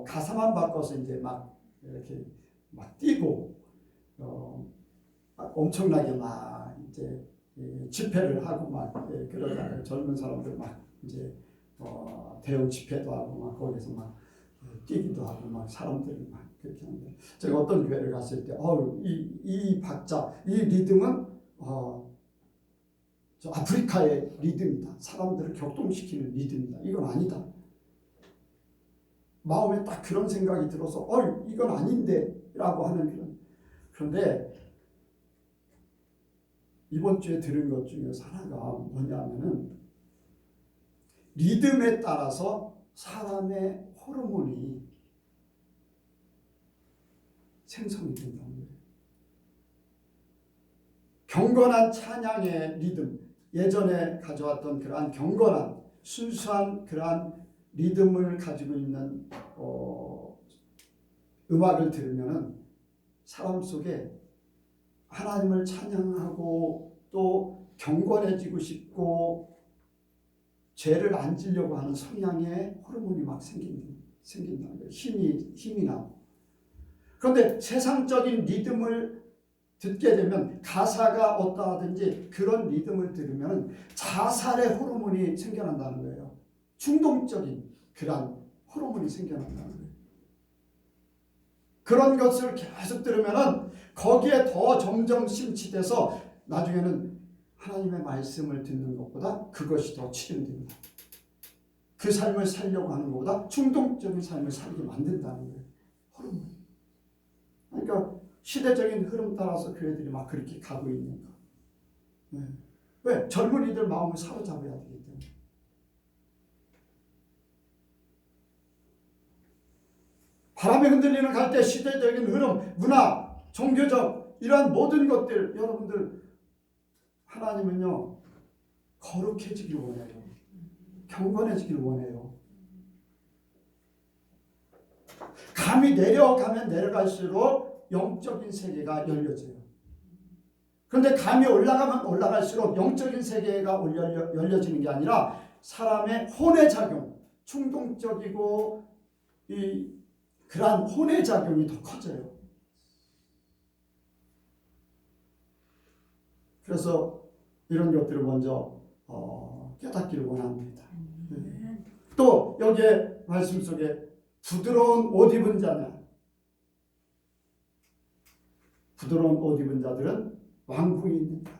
가사만 바꿔서 이제 막 이렇게 막 뛰고 엄청나게 막 이제 집회를 하고 막 그러잖아요. 젊은 사람들 막 이제 대형 집회도 하고 막 거기서 막 뛰기도 하고 막 사람들이 막 그렇게 하는데 제가 어떤 교회를 갔을 때 이 박자 이 리듬은 저 아프리카의 리듬이다. 사람들을 격동시키는 리듬이다. 이건 아니다. 마음에 딱 그런 생각이 들어서 이건 아닌데 라고 하는 그런. 그런데 이번 주에 들은 것 중에서 하나가 뭐냐면은 리듬에 따라서 사람의 호르몬이 생성이 된다는 거예요. 경건한 찬양의 리듬, 예전에 가져왔던 그러한 경건한 순수한 그러한 리듬을 가지고 있는 음악을 들으면은 사람 속에 하나님을 찬양하고 또 경건해지고 싶고 죄를 안 지려고 하는 성향의 호르몬이 막 생긴다는 거예요. 힘이 나고. 그런데 세상적인 리듬을 듣게 되면 가사가 어떠하든지 그런 리듬을 들으면 자살의 호르몬이 생겨난다는 거예요. 충동적인 그런 호르몬이 생겨난다는 거예요. 그런 것을 계속 들으면 거기에 더 점점 심취돼서 나중에는 하나님의 말씀을 듣는 것보다 그것이 더 치중됩니다. 그 삶을 살려고 하는 것보다 충동적인 삶을 살게 만든다는 거예요. 호르몬. 그러니까 시대적인 흐름 따라서 교회들이 막 그렇게 가고 있는 거. 네. 왜? 젊은이들 마음을 사로잡아야 되기 때문에. 바람에 흔들리는 갈대 시대적인 흐름, 문화, 종교적 이러한 모든 것들 여러분들 하나님은요 거룩해지길 원해요. 경건해지길 원해요. 감이 내려가면 내려갈수록 영적인 세계가 열려져요. 그런데 감이 올라가면 올라갈수록 영적인 세계가 열려지는 게 아니라 사람의 혼의 작용, 충동적이고 그러한 혼의 작용이 더 커져요. 그래서 이런 것들을 먼저 깨닫기를 원합니다. 또 여기에 말씀 속에 부드러운 옷 입은 자냐, 부드러운 옷 입은 자들은 왕궁이 있는다.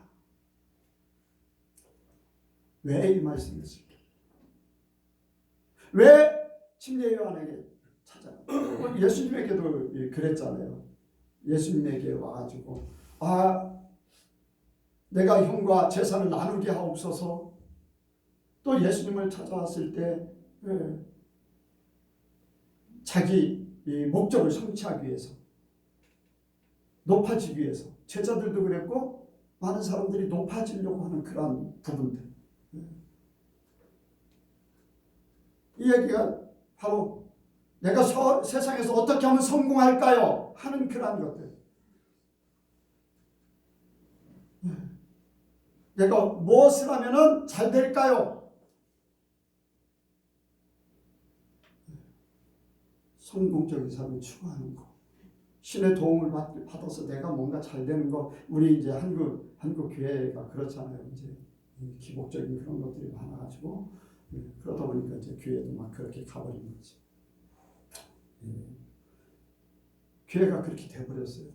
왜 이 말씀이었을까? 왜 침례 요한에게 찾아가? 예수님에게도 그랬잖아요. 예수님에게 와가지고 내가 형과 재산을 나누게 하옵소서. 또 예수님을 찾아왔을 때 자기 이 목적을 성취하기 위해서, 높아지기 위해서, 제자들도 그랬고 많은 사람들이 높아지려고 하는 그러한 부분들, 이 얘기가 바로 내가 세상에서 어떻게 하면 성공할까요? 하는 그러한 것들, 내가 무엇을 하면 잘 될까요? 성공적인 삶을 추구하는 거, 신의 도움을 받아서 내가 뭔가 잘 되는 거. 우리 이제 한국 교회가 그렇잖아요. 이제 기복적인 그런 것들이 많아가지고 그러다 보니까 이제 교회도 막 그렇게 가버린 거지. 교회가 그렇게 돼버렸어요.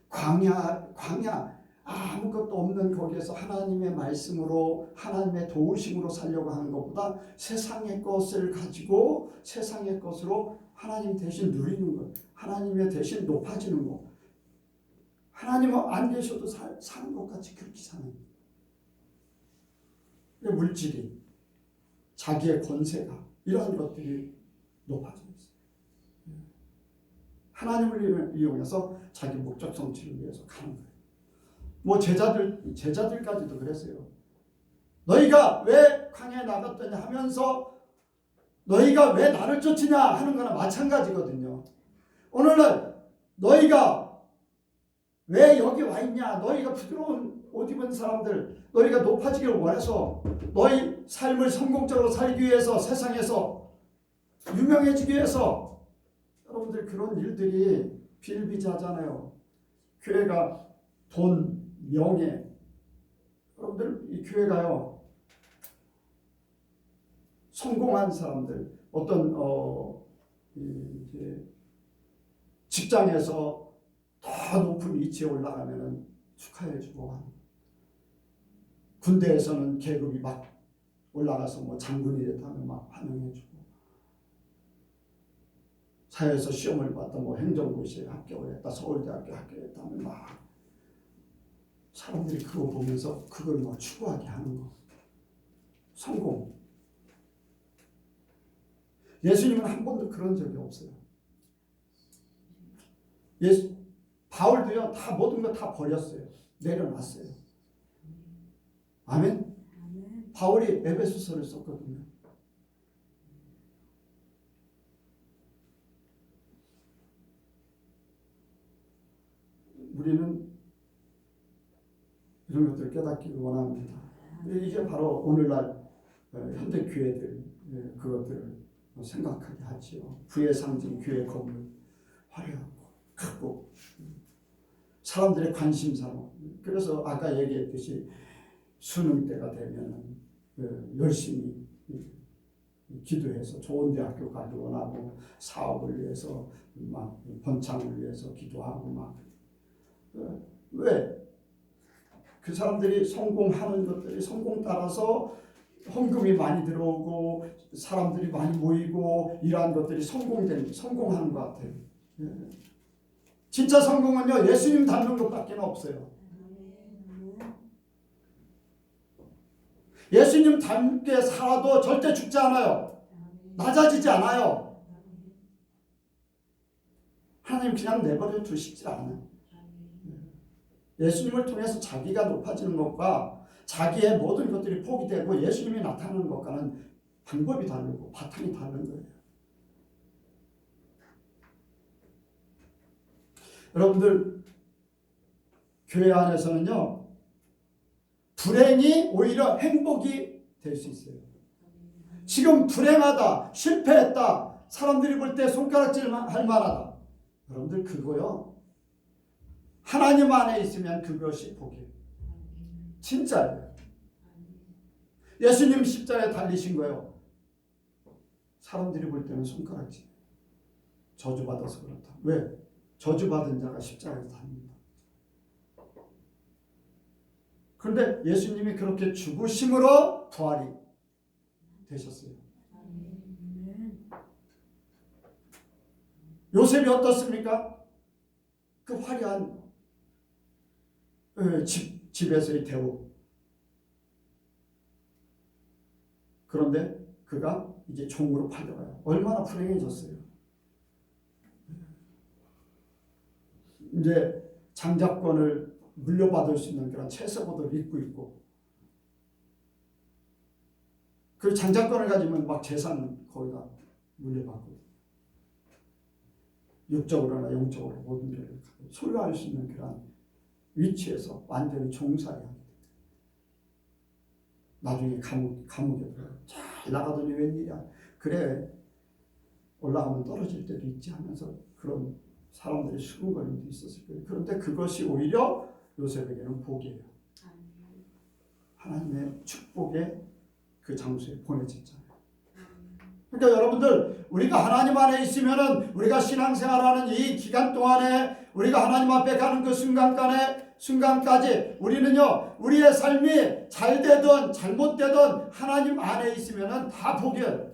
광야 아무것도 없는 거기에서 하나님의 말씀으로, 하나님의 도우심으로 살려고 하는 것보다 세상의 것을 가지고 세상의 것으로 하나님 대신 누리는 것, 하나님의 대신 높아지는 것, 하나님은 안 계셔도 사는 것 같이 그렇게 사는 물질이, 자기의 권세가, 이러한 것들이 높아져 있어요. 하나님을 이용해서 자기 목적 성취를 위해서 가는 거예요. 뭐 제자들까지도 그랬어요. 너희가 왜 광야에 나갔더냐 하면서 너희가 왜 나를 쫓으냐 하는 거나 마찬가지거든요. 오늘날 너희가 왜 여기 와 있냐, 너희가 부드러운 옷 입은 사람들, 너희가 높아지기를 원해서, 너희 삶을 성공적으로 살기 위해서, 세상에서 유명해지기 위해서, 여러분들 그런 일들이 비일비재하잖아요. 교회가 돈, 명예, 여러분들 이 교회가요, 성공한 사람들, 어떤 이제 직장에서 더 높은 위치에 올라가면은 축하해주고, 군대에서는 계급이 막 올라가서 뭐 장군이 됐다면 막 환영해주고, 사회에서 시험을 봤다, 뭐 행정고시에 합격을 했다, 서울대학교 합격했다면 막 사람들이 그거 보면서 그걸 막 추구하게 하는 거. 성공. 예수님은 한 번도 그런 적이 없어요. 바울도요, 다 모든 거 다 버렸어요. 내려놨어요. 아멘? 바울이 에베소서를 썼거든요. 우리는 이런 것들을 깨닫기를 원합니다. 이게 바로 오늘날 현대 교회들 그것들을 생각하게 하지요. 부의 상징 교회 건물, 화려하고 크고 사람들의 관심사로. 그래서 아까 얘기했듯이 수능 때가 되면 열심히 기도해서 좋은 대학교 가기 원하고, 사업을 위해서 막 번창을 위해서 기도하고 막. 왜? 그 사람들이 성공하는 것들이 성공 따라서 헌금이 많이 들어오고 사람들이 많이 모이고 이러한 것들이 성공하는 것 같아요. 진짜 성공은요, 예수님 닮는 것밖에 없어요. 예수님 닮게 살아도 절대 죽지 않아요. 낮아지지 않아요. 하나님 그냥 내버려 두시지 않아요. 예수님을 통해서 자기가 높아지는 것과 자기의 모든 것들이 포기되고 예수님이 나타나는 것과는 방법이 다르고 바탕이 다른 거예요. 여러분들 교회 안에서는요, 불행이 오히려 행복이 될 수 있어요. 지금 불행하다, 실패했다, 사람들이 볼 때 손가락질 할 만하다. 여러분들 그거요, 하나님 안에 있으면 그것이 복이에요. 진짜예요. 예수님 십자가에 달리신 거예요. 사람들이 볼 때는 손가락질, 저주받아서 그렇다. 왜? 저주받은 자가 십자가에 달립니다. 그런데 예수님이 그렇게 죽으심으로 부활이 되셨어요. 요셉이 어떻습니까? 그 화려한 집에서의 대우. 그런데 그가 이제 종으로 팔려가요. 얼마나 불행해졌어요. 이제 장자권을 물려받을 수 있는 그런 채서고도 입고 있고, 그 장자권을 가지면 막 재산 거의 다 물려받고, 육적으로나 영적으로 모든 걸 소유할 수 있는 그런 위치에서 완전히 종살이 합니다. 나중에 감옥에 들어가요. 잘 나가더니 웬일이야. 그래 올라가면 떨어질 때도 있지 하면서 그런 사람들이 수군거림도 있었을 거예요. 그런데 그것이 오히려 요셉에게는 복이에요. 하나님의 축복의 그 장소에 보내졌잖아요. 그러니까 여러분들, 우리가 하나님 안에 있으면은, 우리가 신앙생활하는 이 기간 동안에 우리가 하나님 앞에 가는 그 순간까지 우리는요, 우리의 삶이 잘 되든 잘못되든 하나님 안에 있으면은 다 복이에요.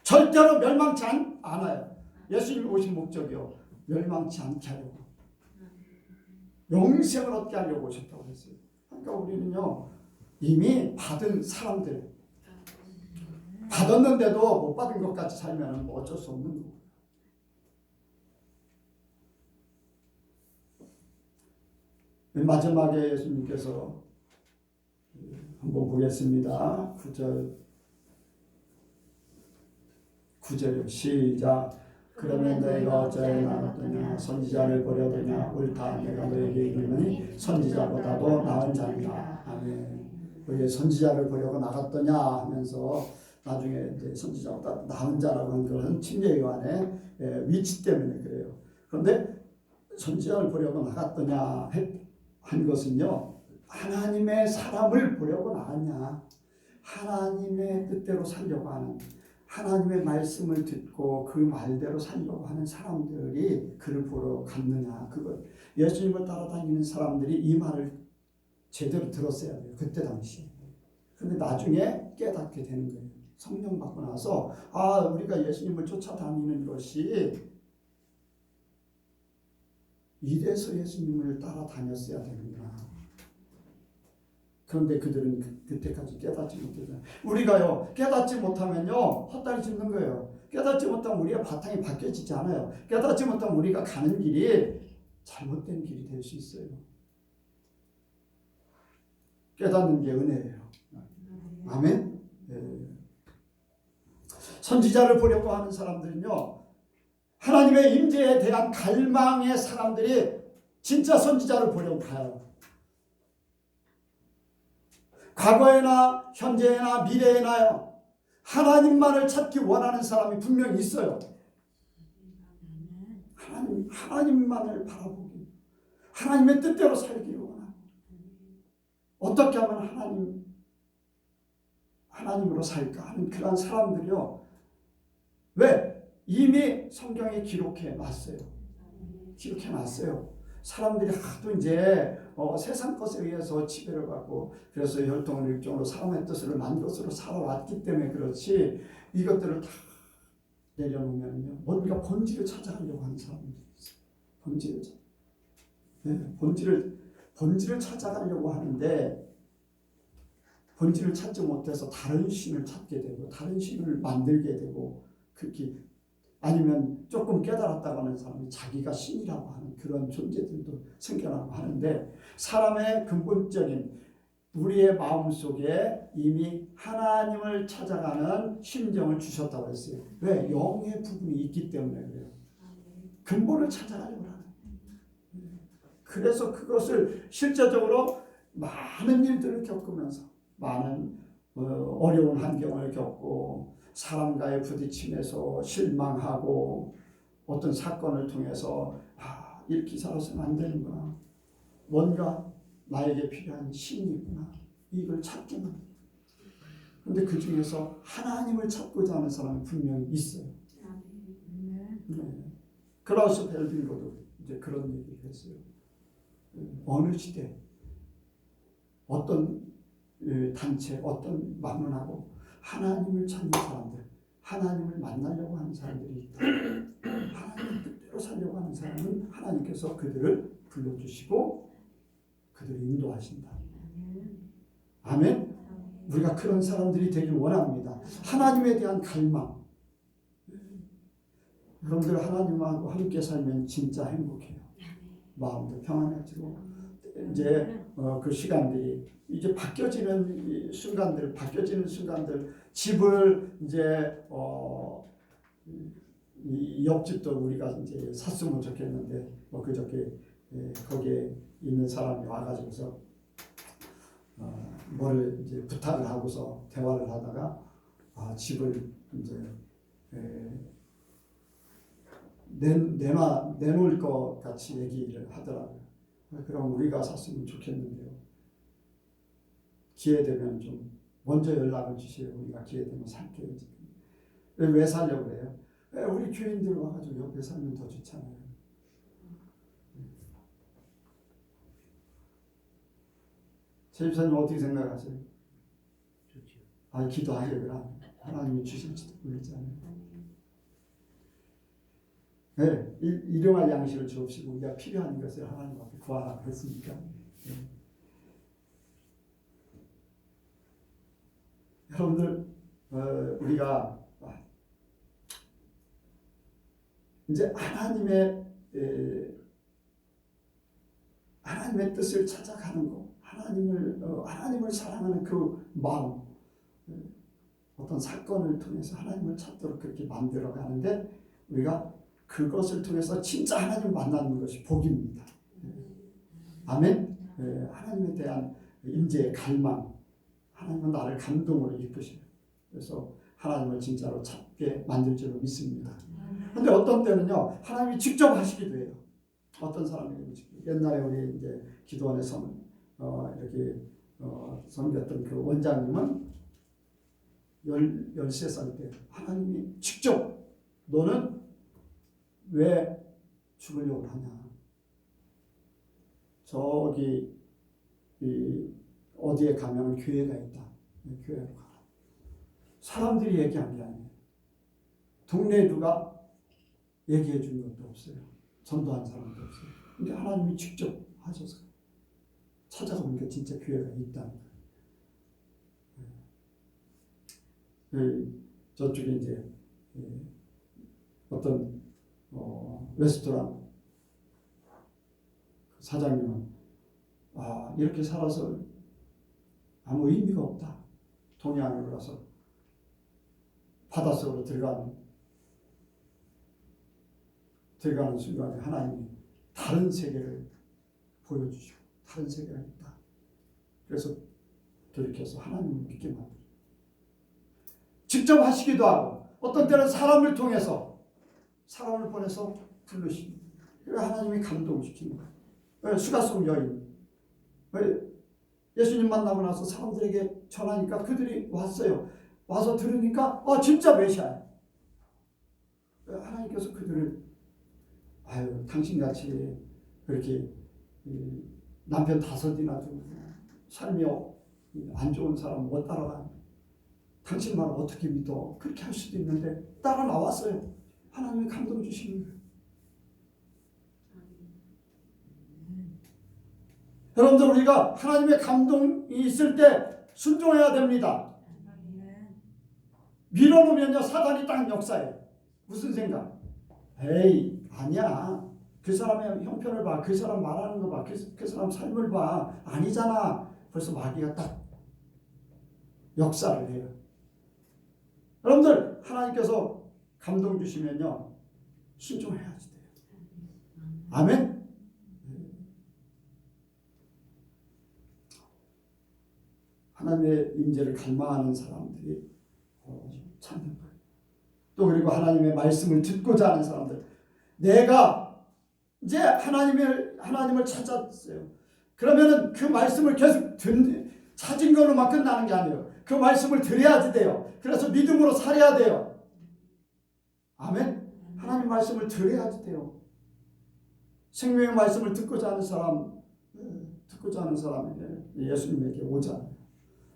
절대로 멸망치 않아요. 예수님 오신 목적이요, 멸망치 않게 하려고, 영생을 얻게 하려고 오셨다고 했어요. 그러니까 우리는요, 이미 받은 사람들, 받았는데도 못 받은 것 같이 살면 뭐 어쩔 수 없는 거고. 마지막에 예수님께서 한번 보겠습니다. 9절 시작. 그러면 너희가 어찌하여 나갔더냐? 선지자를 버려두냐? 옳다, 내가 너에게 이르노니 선지자보다도 나은 자니라. 아멘. 왜 선지자를 버리고 나갔더냐 하면서 나중에 이제 선지자보다 나은 자라고 한 것은 침례 요한의 위치 때문에 그래요. 그런데 선지자를 버리고 나갔더냐 한 것은요, 하나님의 사람을 보려고 나갔냐, 하나님의 뜻대로 살려고 하는, 하나님의 말씀을 듣고 그 말대로 살려고 하는 사람들이 그를 보러 갔느냐, 그걸 예수님을 따라다니는 사람들이 이 말을 제대로 들었어야 돼요. 그때 당시에. 근데 나중에 깨닫게 되는 거예요. 성령 받고 나서 우리가 예수님을 쫓아다니는 것이 이래서 예수님을 따라다녔어야 되는구나. 그런데 그들은 그때까지 깨닫지 못했잖아요. 우리가요, 깨닫지 못하면요, 헛다리 짚는 거예요. 깨닫지 못하면 우리의 바탕이 바뀌어지지 않아요. 깨닫지 못하면 우리가 가는 길이 잘못된 길이 될 수 있어요. 깨닫는 게 은혜예요. 아멘. 네. 선지자를 보려고 하는 사람들은요, 하나님의 임재에 대한 갈망의 사람들이 진짜 선지자를 보려고 가요. 과거에나 현재나 미래에나요, 하나님만을 찾기 원하는 사람이 분명히 있어요. 하나님만을 바라보기, 하나님의 뜻대로 살기를 원하고, 어떻게 하면 하나님으로 살까 하는 그런 사람들이요. 왜? 이미 성경에 기록해 놨어요. 사람들이 하도 이제 세상 것에 의해서 지배를 받고, 그래서 혈통을 일종으로 사람의 뜻을 난 것으로 살아왔기 때문에 그렇지, 이것들을 다 내려놓으면요, 뭔가 본질을 찾아가려고 하는 사람들이 있어요. 본질을 찾아가려고 하는데, 본질을 찾지 못해서 다른 신을 찾게 되고, 다른 신을 만들게 되고, 그렇게 아니면 조금 깨달았다고 하는 사람이 자기가 신이라고 하는 그런 존재들도 생겨나고 하는데, 사람의 근본적인 우리의 마음속에 이미 하나님을 찾아가는 심정을 주셨다고 했어요. 왜? 영의 부분이 있기 때문에 그래요. 근본을 찾아가려고 하는. 그래서 그것을 실제적으로 많은 일들을 겪으면서, 많은 어려운 환경을 겪고, 사람과의 부딪힘에서 실망하고, 어떤 사건을 통해서 이렇게 살아서는 안 되는구나, 뭔가 나에게 필요한 신이 있구나, 이걸 찾게 만들어요. 그런데 그 중에서 하나님을 찾고자 하는 사람이 분명히 있어요. 네. 클라우스 벨빙거도 이제 그런 얘기를 했어요. 어느 시대, 어떤 단체, 어떤 막론하고 하나님을 찾는 사람들, 하나님을 만나려고 하는 사람들이 있다. 하나님의 뜻대로 바뀌어 살려고 하는 사람은 하나님께서 그들을 불러주시고 그들을 인도하신다. 아멘. 우리가 그런 사람들이 되길 원합니다. 하나님에 대한 갈망. 여러분들 하나님하고 함께 살면 진짜 행복해요. 마음도 평안해지고 이제 그 시간들이 이제 바뀌어지는 순간들 집을 이제 이 옆집도 우리가 이제 샀으면 좋겠는데 그저께 거기에 있는 사람이 와가지고서 뭐를 이제 부탁을 하고서 대화를 하다가 집을 이제 내놓을 것 같이 얘기를 하더라고요. 그럼 우리가 샀으면 좋겠는데요. 기회 되면 좀 먼저 연락을 주세요. 우리가 기회 되면 살게요. 왜 살려고 그래요? 우리 교인들 와가지고 옆에 살면 더 좋잖아요. 제 집사님 어떻게 생각하세요? 좋죠. 기도하려고 하나님이 주실지도 모르잖아요. 네, 일용할 양식을 주옵시고 우리가 필요한 것을 하나님 앞에 구하라 그랬으니까. 네. 여러분들 우리가 이제 하나님의 뜻을 찾아가는 거, 하나님을 사랑하는 그 마음, 어떤 사건을 통해서 하나님을 찾도록 그렇게 만들어 가는데 우리가 그것을 통해서 진짜 하나님을 만나는 것이 복입니다. 아멘. 하나님에 대한 임재의 갈망, 하나님은 나를 감동으로 이끄셔요. 그래서 하나님을 진짜로 찾게 만들 줄로 믿습니다. 그런데 어떤 때는요, 하나님이 직접 하시기도 해요. 어떤 사람이 옛날에 우리 이제 기도원에 이렇게 섬겼던 그 원장님은 13살 때 하나님이 직접 너는 왜 죽으려고 하냐? 저기 어디에 가면 교회가 있다. 교회로 가라. 사람들이 얘기한 게 아니에요. 동네에 누가 얘기해 준 것도 없어요. 전도한 사람도 없어요. 근데 하나님이 직접 하셔서 찾아보니까 진짜 교회가 있다는 거예요. 저쪽에 이제 어떤 레스토랑 사장님은 이렇게 살아서 아무 의미가 없다. 동양으로 가서 바닷속으로 들어가는 순간에 하나님이 다른 세계를 보여주시고 다른 세계가 있다. 그래서 돌이켜서 하나님을 믿게 만들어요. 직접 하시기도 하고 어떤 때는 사람을 통해서 사람을 보내서 부르십니다. 그래서 하나님이 감동시키는 거예요. 수가성 여인 예수님 만나고 나서 사람들에게 전하니까 그들이 왔어요. 와서 들으니까 진짜 메시아야. 하나님께서 그들을 당신같이 그렇게 남편 5이나 두고 삶이 안 좋은 사람 못 따라가. 당신 말을 어떻게 믿어? 그렇게 할 수도 있는데 따라 나왔어요. 하나님이 감동 주시는 거예요. 여러분들 우리가 하나님의 감동이 있을 때 순종해야 됩니다. 밀어놓으면요 사단이 딱 역사해요. 무슨 생각? 아니야. 그 사람의 형편을 봐. 그 사람 말하는 거 봐. 그 사람 삶을 봐. 아니잖아. 벌써 마귀가 딱 역사를 해요. 여러분들 하나님께서 감동 주시면요 순종해야지 돼요. 아멘. 하나님의 임재를 갈망하는 사람들이 찾는 거예요. 또 그리고 하나님의 말씀을 듣고자 하는 사람들. 내가 이제 하나님을 찾았어요. 그러면은 그 말씀을 계속 찾은 걸로만 끝나는 게 아니에요. 그 말씀을 들어야지 돼요. 그래서 믿음으로 살아야 돼요. 아멘. 하나님 말씀을 들어야지 돼요. 생명의 말씀을 듣고자 하는 사람에게 예수님에게 오잖아요.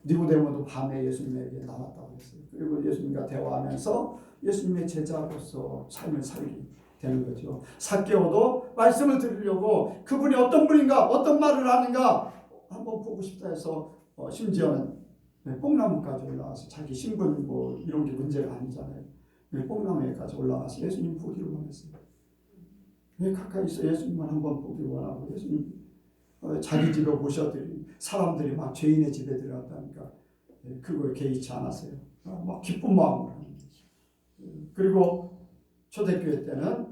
니고데모도 밤에 예수님에게 나왔다고 했어요. 그리고 예수님과 대화하면서 예수님의 제자로서 삶을 살기. 되는 거죠. 삭개오도 말씀을 들으려고 그분이 어떤 분인가, 어떤 말을 하는가 한번 보고 싶다 해서 심지어는 뽕나무까지 올라가서 자기 신분 뭐 이런 게 문제가 아니잖아요. 뽕나무에까지 올라가서 예수님 보기를 원했어요. 왜 가까이서 예수님만 한번 보기를 원하고 예수님 자기 집에 모셔드린 사람들이 막 죄인의 집에 들어갔다니까 그거에 개의치 않았어요. 막 기쁜 마음으로 하는 거죠. 그리고 초대교회 때는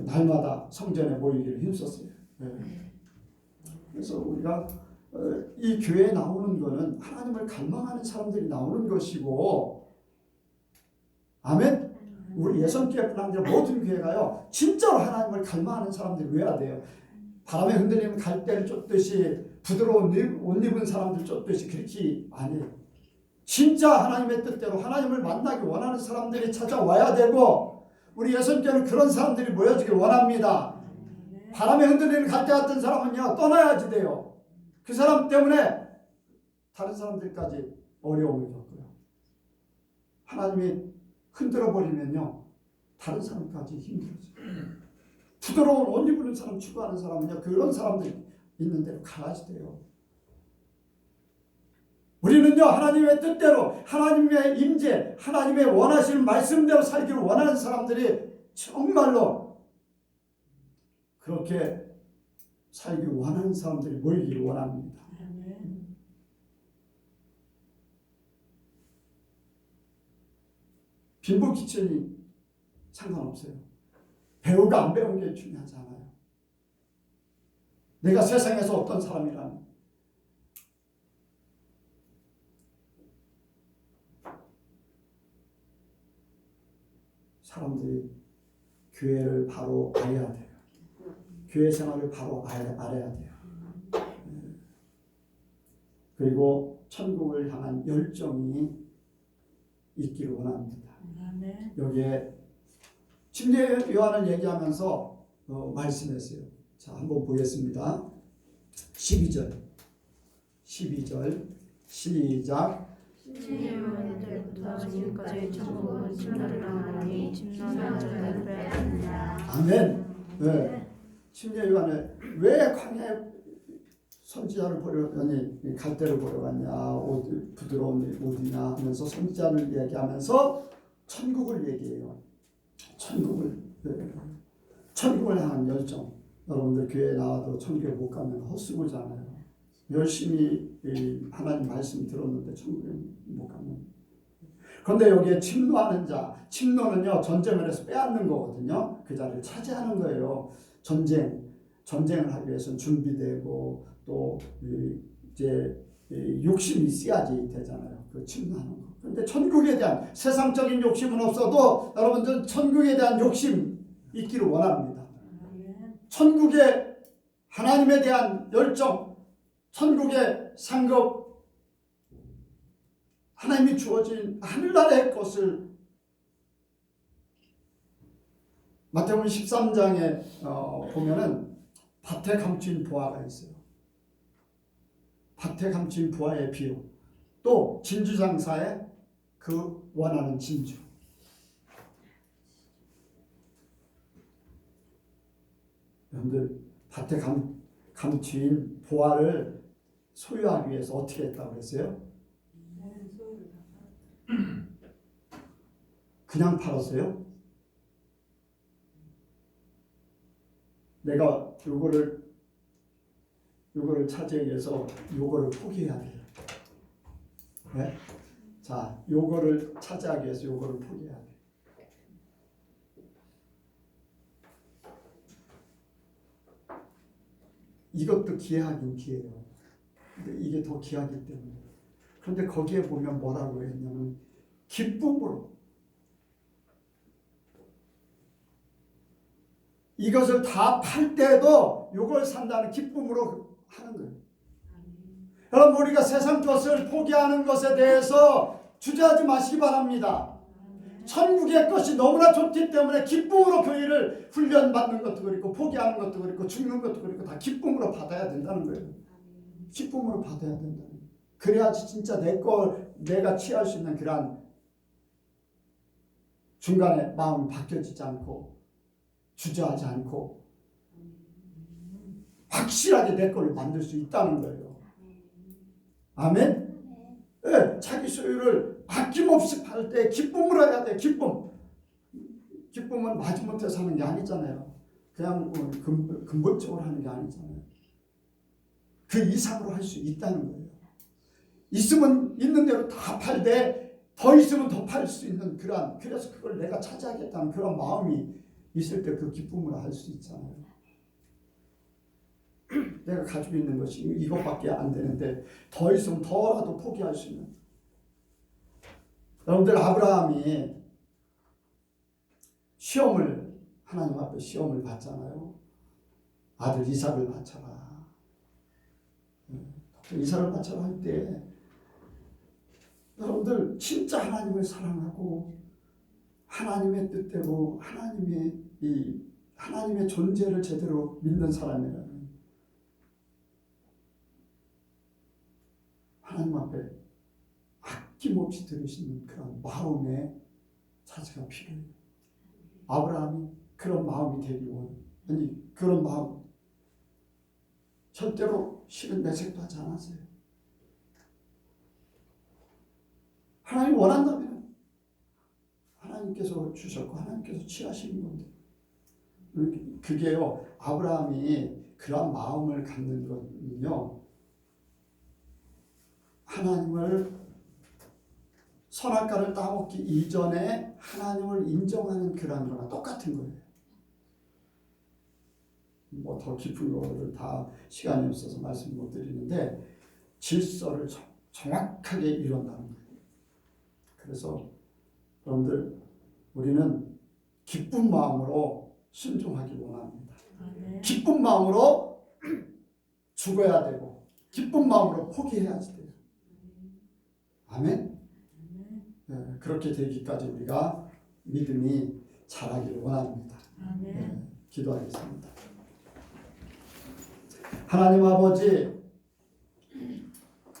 날마다 성전에 모이기를 힘썼어요. 그래서 우리가 이 교회에 나오는 거는 하나님을 갈망하는 사람들이 나오는 것이고, 아멘. 우리 예선교회뿐 아니라 모든 교회가요 진짜로 하나님을 갈망하는 사람들이 왜야 돼요? 바람에 흔들리는 갈대를 쫓듯이 부드러운 옷 입은 사람들 쫓듯이 그렇게 아니에요. 진짜 하나님의 뜻대로 하나님을 만나기 원하는 사람들이 찾아와야 되고, 우리 예선교회는 그런 사람들이 모여지길 원합니다. 바람에 흔들리는 갈대 같은 사람은요 떠나야지 돼요. 그 사람 때문에 다른 사람들까지 어려움을 겪어요. 하나님이 흔들어 버리면요 다른 사람까지 힘들어져요. 부드러운 옷 입는 사람 추구하는 사람은요 그런 사람들 있는 대로 가야지 돼요. 우리는요 하나님의 뜻대로 하나님의 임재 하나님의 원하시는 말씀대로 살기를 원하는 사람들이 정말로 그렇게 살기 원하는 사람들이 모이기를 원합니다. 빈부 귀천이 상관없어요. 배우가 안 배운 게 중요하지 않아요. 내가 세상에서 어떤 사람이라는 사람들이 교회를 바로 알아야 돼요. 교회 생활을 바로 알아야 돼요. 그리고 천국을 향한 열정이 있기를 원합니다. 여기에 침례 요한을 얘기하면서 말씀했어요. 자, 한번 보겠습니다. 12절 시작. 침례 요한의 때부터 지금까지 천국은 침노를 당하니 침노는 절대로 빼앗는다. 아멘. 네. 침례 요한을 왜 광야에 선지자를 보려니 갈대를 보러 갔냐, 부드러운 옷이냐 하면서 선지자를 얘기하면서 천국을 얘기해요. 천국을 향한 열정. 여러분들 교회에 나와도 천국에 못 가면 헛수고잖아요. 열심히 하나님 말씀 들었는데 천국에 못 가면. 그런데 여기에 침노하는 자, 침노는요 전쟁을 해서 빼앗는 거거든요. 그 자리를 차지하는 거예요. 전쟁을 하기 위해서는 준비되고 또 이제 욕심이 있어야지 되잖아요. 그 침노하는 거. 그런데 천국에 대한 세상적인 욕심은 없어도 여러분들 천국에 대한 욕심 있기를 원합니다. 천국에 하나님에 대한 열정, 천국의 상급, 하나님이 주어진 하늘나라의 것을 마태복음 13장에 보면은 밭에 감추인 보화가 있어요. 밭에 감추인 보화의 비유. 또 진주장사에 그 원하는 진주. 여러분들 밭에 감추인 보화를 소유하기 위해서 어떻게 했다고 했어요? 그냥 팔았어요? 내가 요거를 차지하기 위해서 요거를 포기해야 돼요. 네? 자, 요거를 차지하기 위해서 요거를 포기해야 돼요. 이것도 귀하긴 귀해요. 근데 이게 더 귀하기 때문에. 그런데 거기에 보면 뭐라고 했냐면 기쁨으로 이것을 다 팔 때도 이걸 산다는 기쁨으로 하는 거예요. 여러분 우리가 세상 것을 포기하는 것에 대해서 주저하지 마시기 바랍니다. 천국의 것이 너무나 좋기 때문에 기쁨으로 그 일을 훈련받는 것도 그렇고 포기하는 것도 그렇고 죽는 것도 그렇고 다 기쁨으로 받아야 된다는 거예요. 기쁨으로 받아야 된다는 거예요. 그래야지 진짜 내가 취할 수 있는 그러한 중간에 마음이 바뀌어지지 않고 주저하지 않고 확실하게 내 걸로 만들 수 있다는 거예요. 아멘? 네, 자기 소유를 아낌없이 팔 때 기쁨을 해야 돼. 기쁨은 마지못해 사는 게 아니잖아요. 그냥 근본적으로 하는 게 아니잖아요. 그 이상으로 할 수 있다는 거예요. 있으면 있는 대로 다 팔되 더 있으면 더 팔 수 있는 그래서 그걸 내가 차지하겠다는 그런 마음이 있을 때 그 기쁨을 할 수 있잖아요. 내가 가지고 있는 것이 이것밖에 안 되는데 더 있으면 더라도 포기할 수 있는. 여러분들 아브라함이 하나님 앞에 시험을 받잖아요. 아들 이삭을 바쳐라. 이삭을 바쳐라 할 때 여러분들 진짜 하나님을 사랑하고 하나님의 뜻대로 하나님의 존재를 제대로 믿는 사람이라면 하나님 앞에 아낌없이 들으시는 그런 마음의 자세가 필요해요. 아브라함이 그런 마음이 되기 원해요. 그런 마음 절대로 실은 내색도 하지 않았어요. 하나님 원한다면 하나님께서 주셨고 하나님께서 취하시는 건데 그게요. 아브라함이 그런 마음을 갖는 것은요. 하나님을 선악과를 따먹기 이전에 하나님을 인정하는 그런 거나 똑같은 거예요. 뭐 더 깊은 거를 다 시간이 없어서 말씀 못 드리는데 질서를 정확하게 이룬다는 거예요. 그래서 여러분들 우리는 기쁜 마음으로 순종하기 원합니다. 기쁜 마음으로 죽어야 되고 기쁜 마음으로 포기해야지 돼요. 아멘. 네, 그렇게 되기까지 우리가 믿음이 자라기를 원합니다. 네, 기도하겠습니다. 하나님 아버지,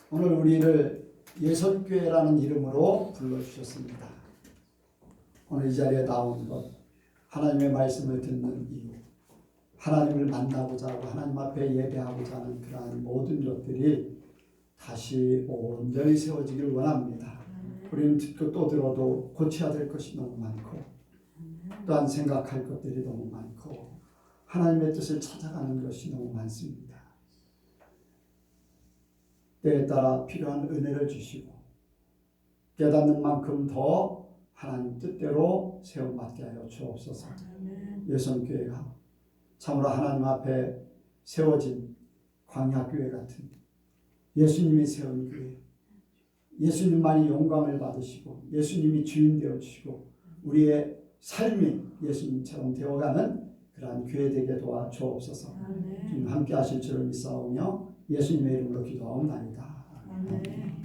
오늘 우리를 예선교회라는 이름으로 불러주셨습니다. 오늘 이 자리에 나온 것, 하나님의 말씀을 듣는 이유, 하나님을 만나고자 하고 하나님 앞에 예배하고자 하는 그러한 모든 것들이 다시 온전히 세워지길 원합니다. 우리는 듣고 또 들어도 고쳐야 될 것이 너무 많고 또한 생각할 것들이 너무 많고 하나님의 뜻을 찾아가는 것이 너무 많습니다. 때에 따라 필요한 은혜를 주시고 깨닫는 만큼 더 하나님 뜻대로 세움받게 하여 주옵소서. 예선교회가 참으로 하나님 앞에 세워진 광야교회 같은 예수님이 세운 교회, 예수님만이 영광을 받으시고 예수님이 주인 되어주시고 우리의 삶이 예수님처럼 되어가는 그러한 교회 되게 도와주옵소서. 주님 함께 하실 줄을 믿사오며 예수님의 이름으로 기도하옵나이다. 아멘.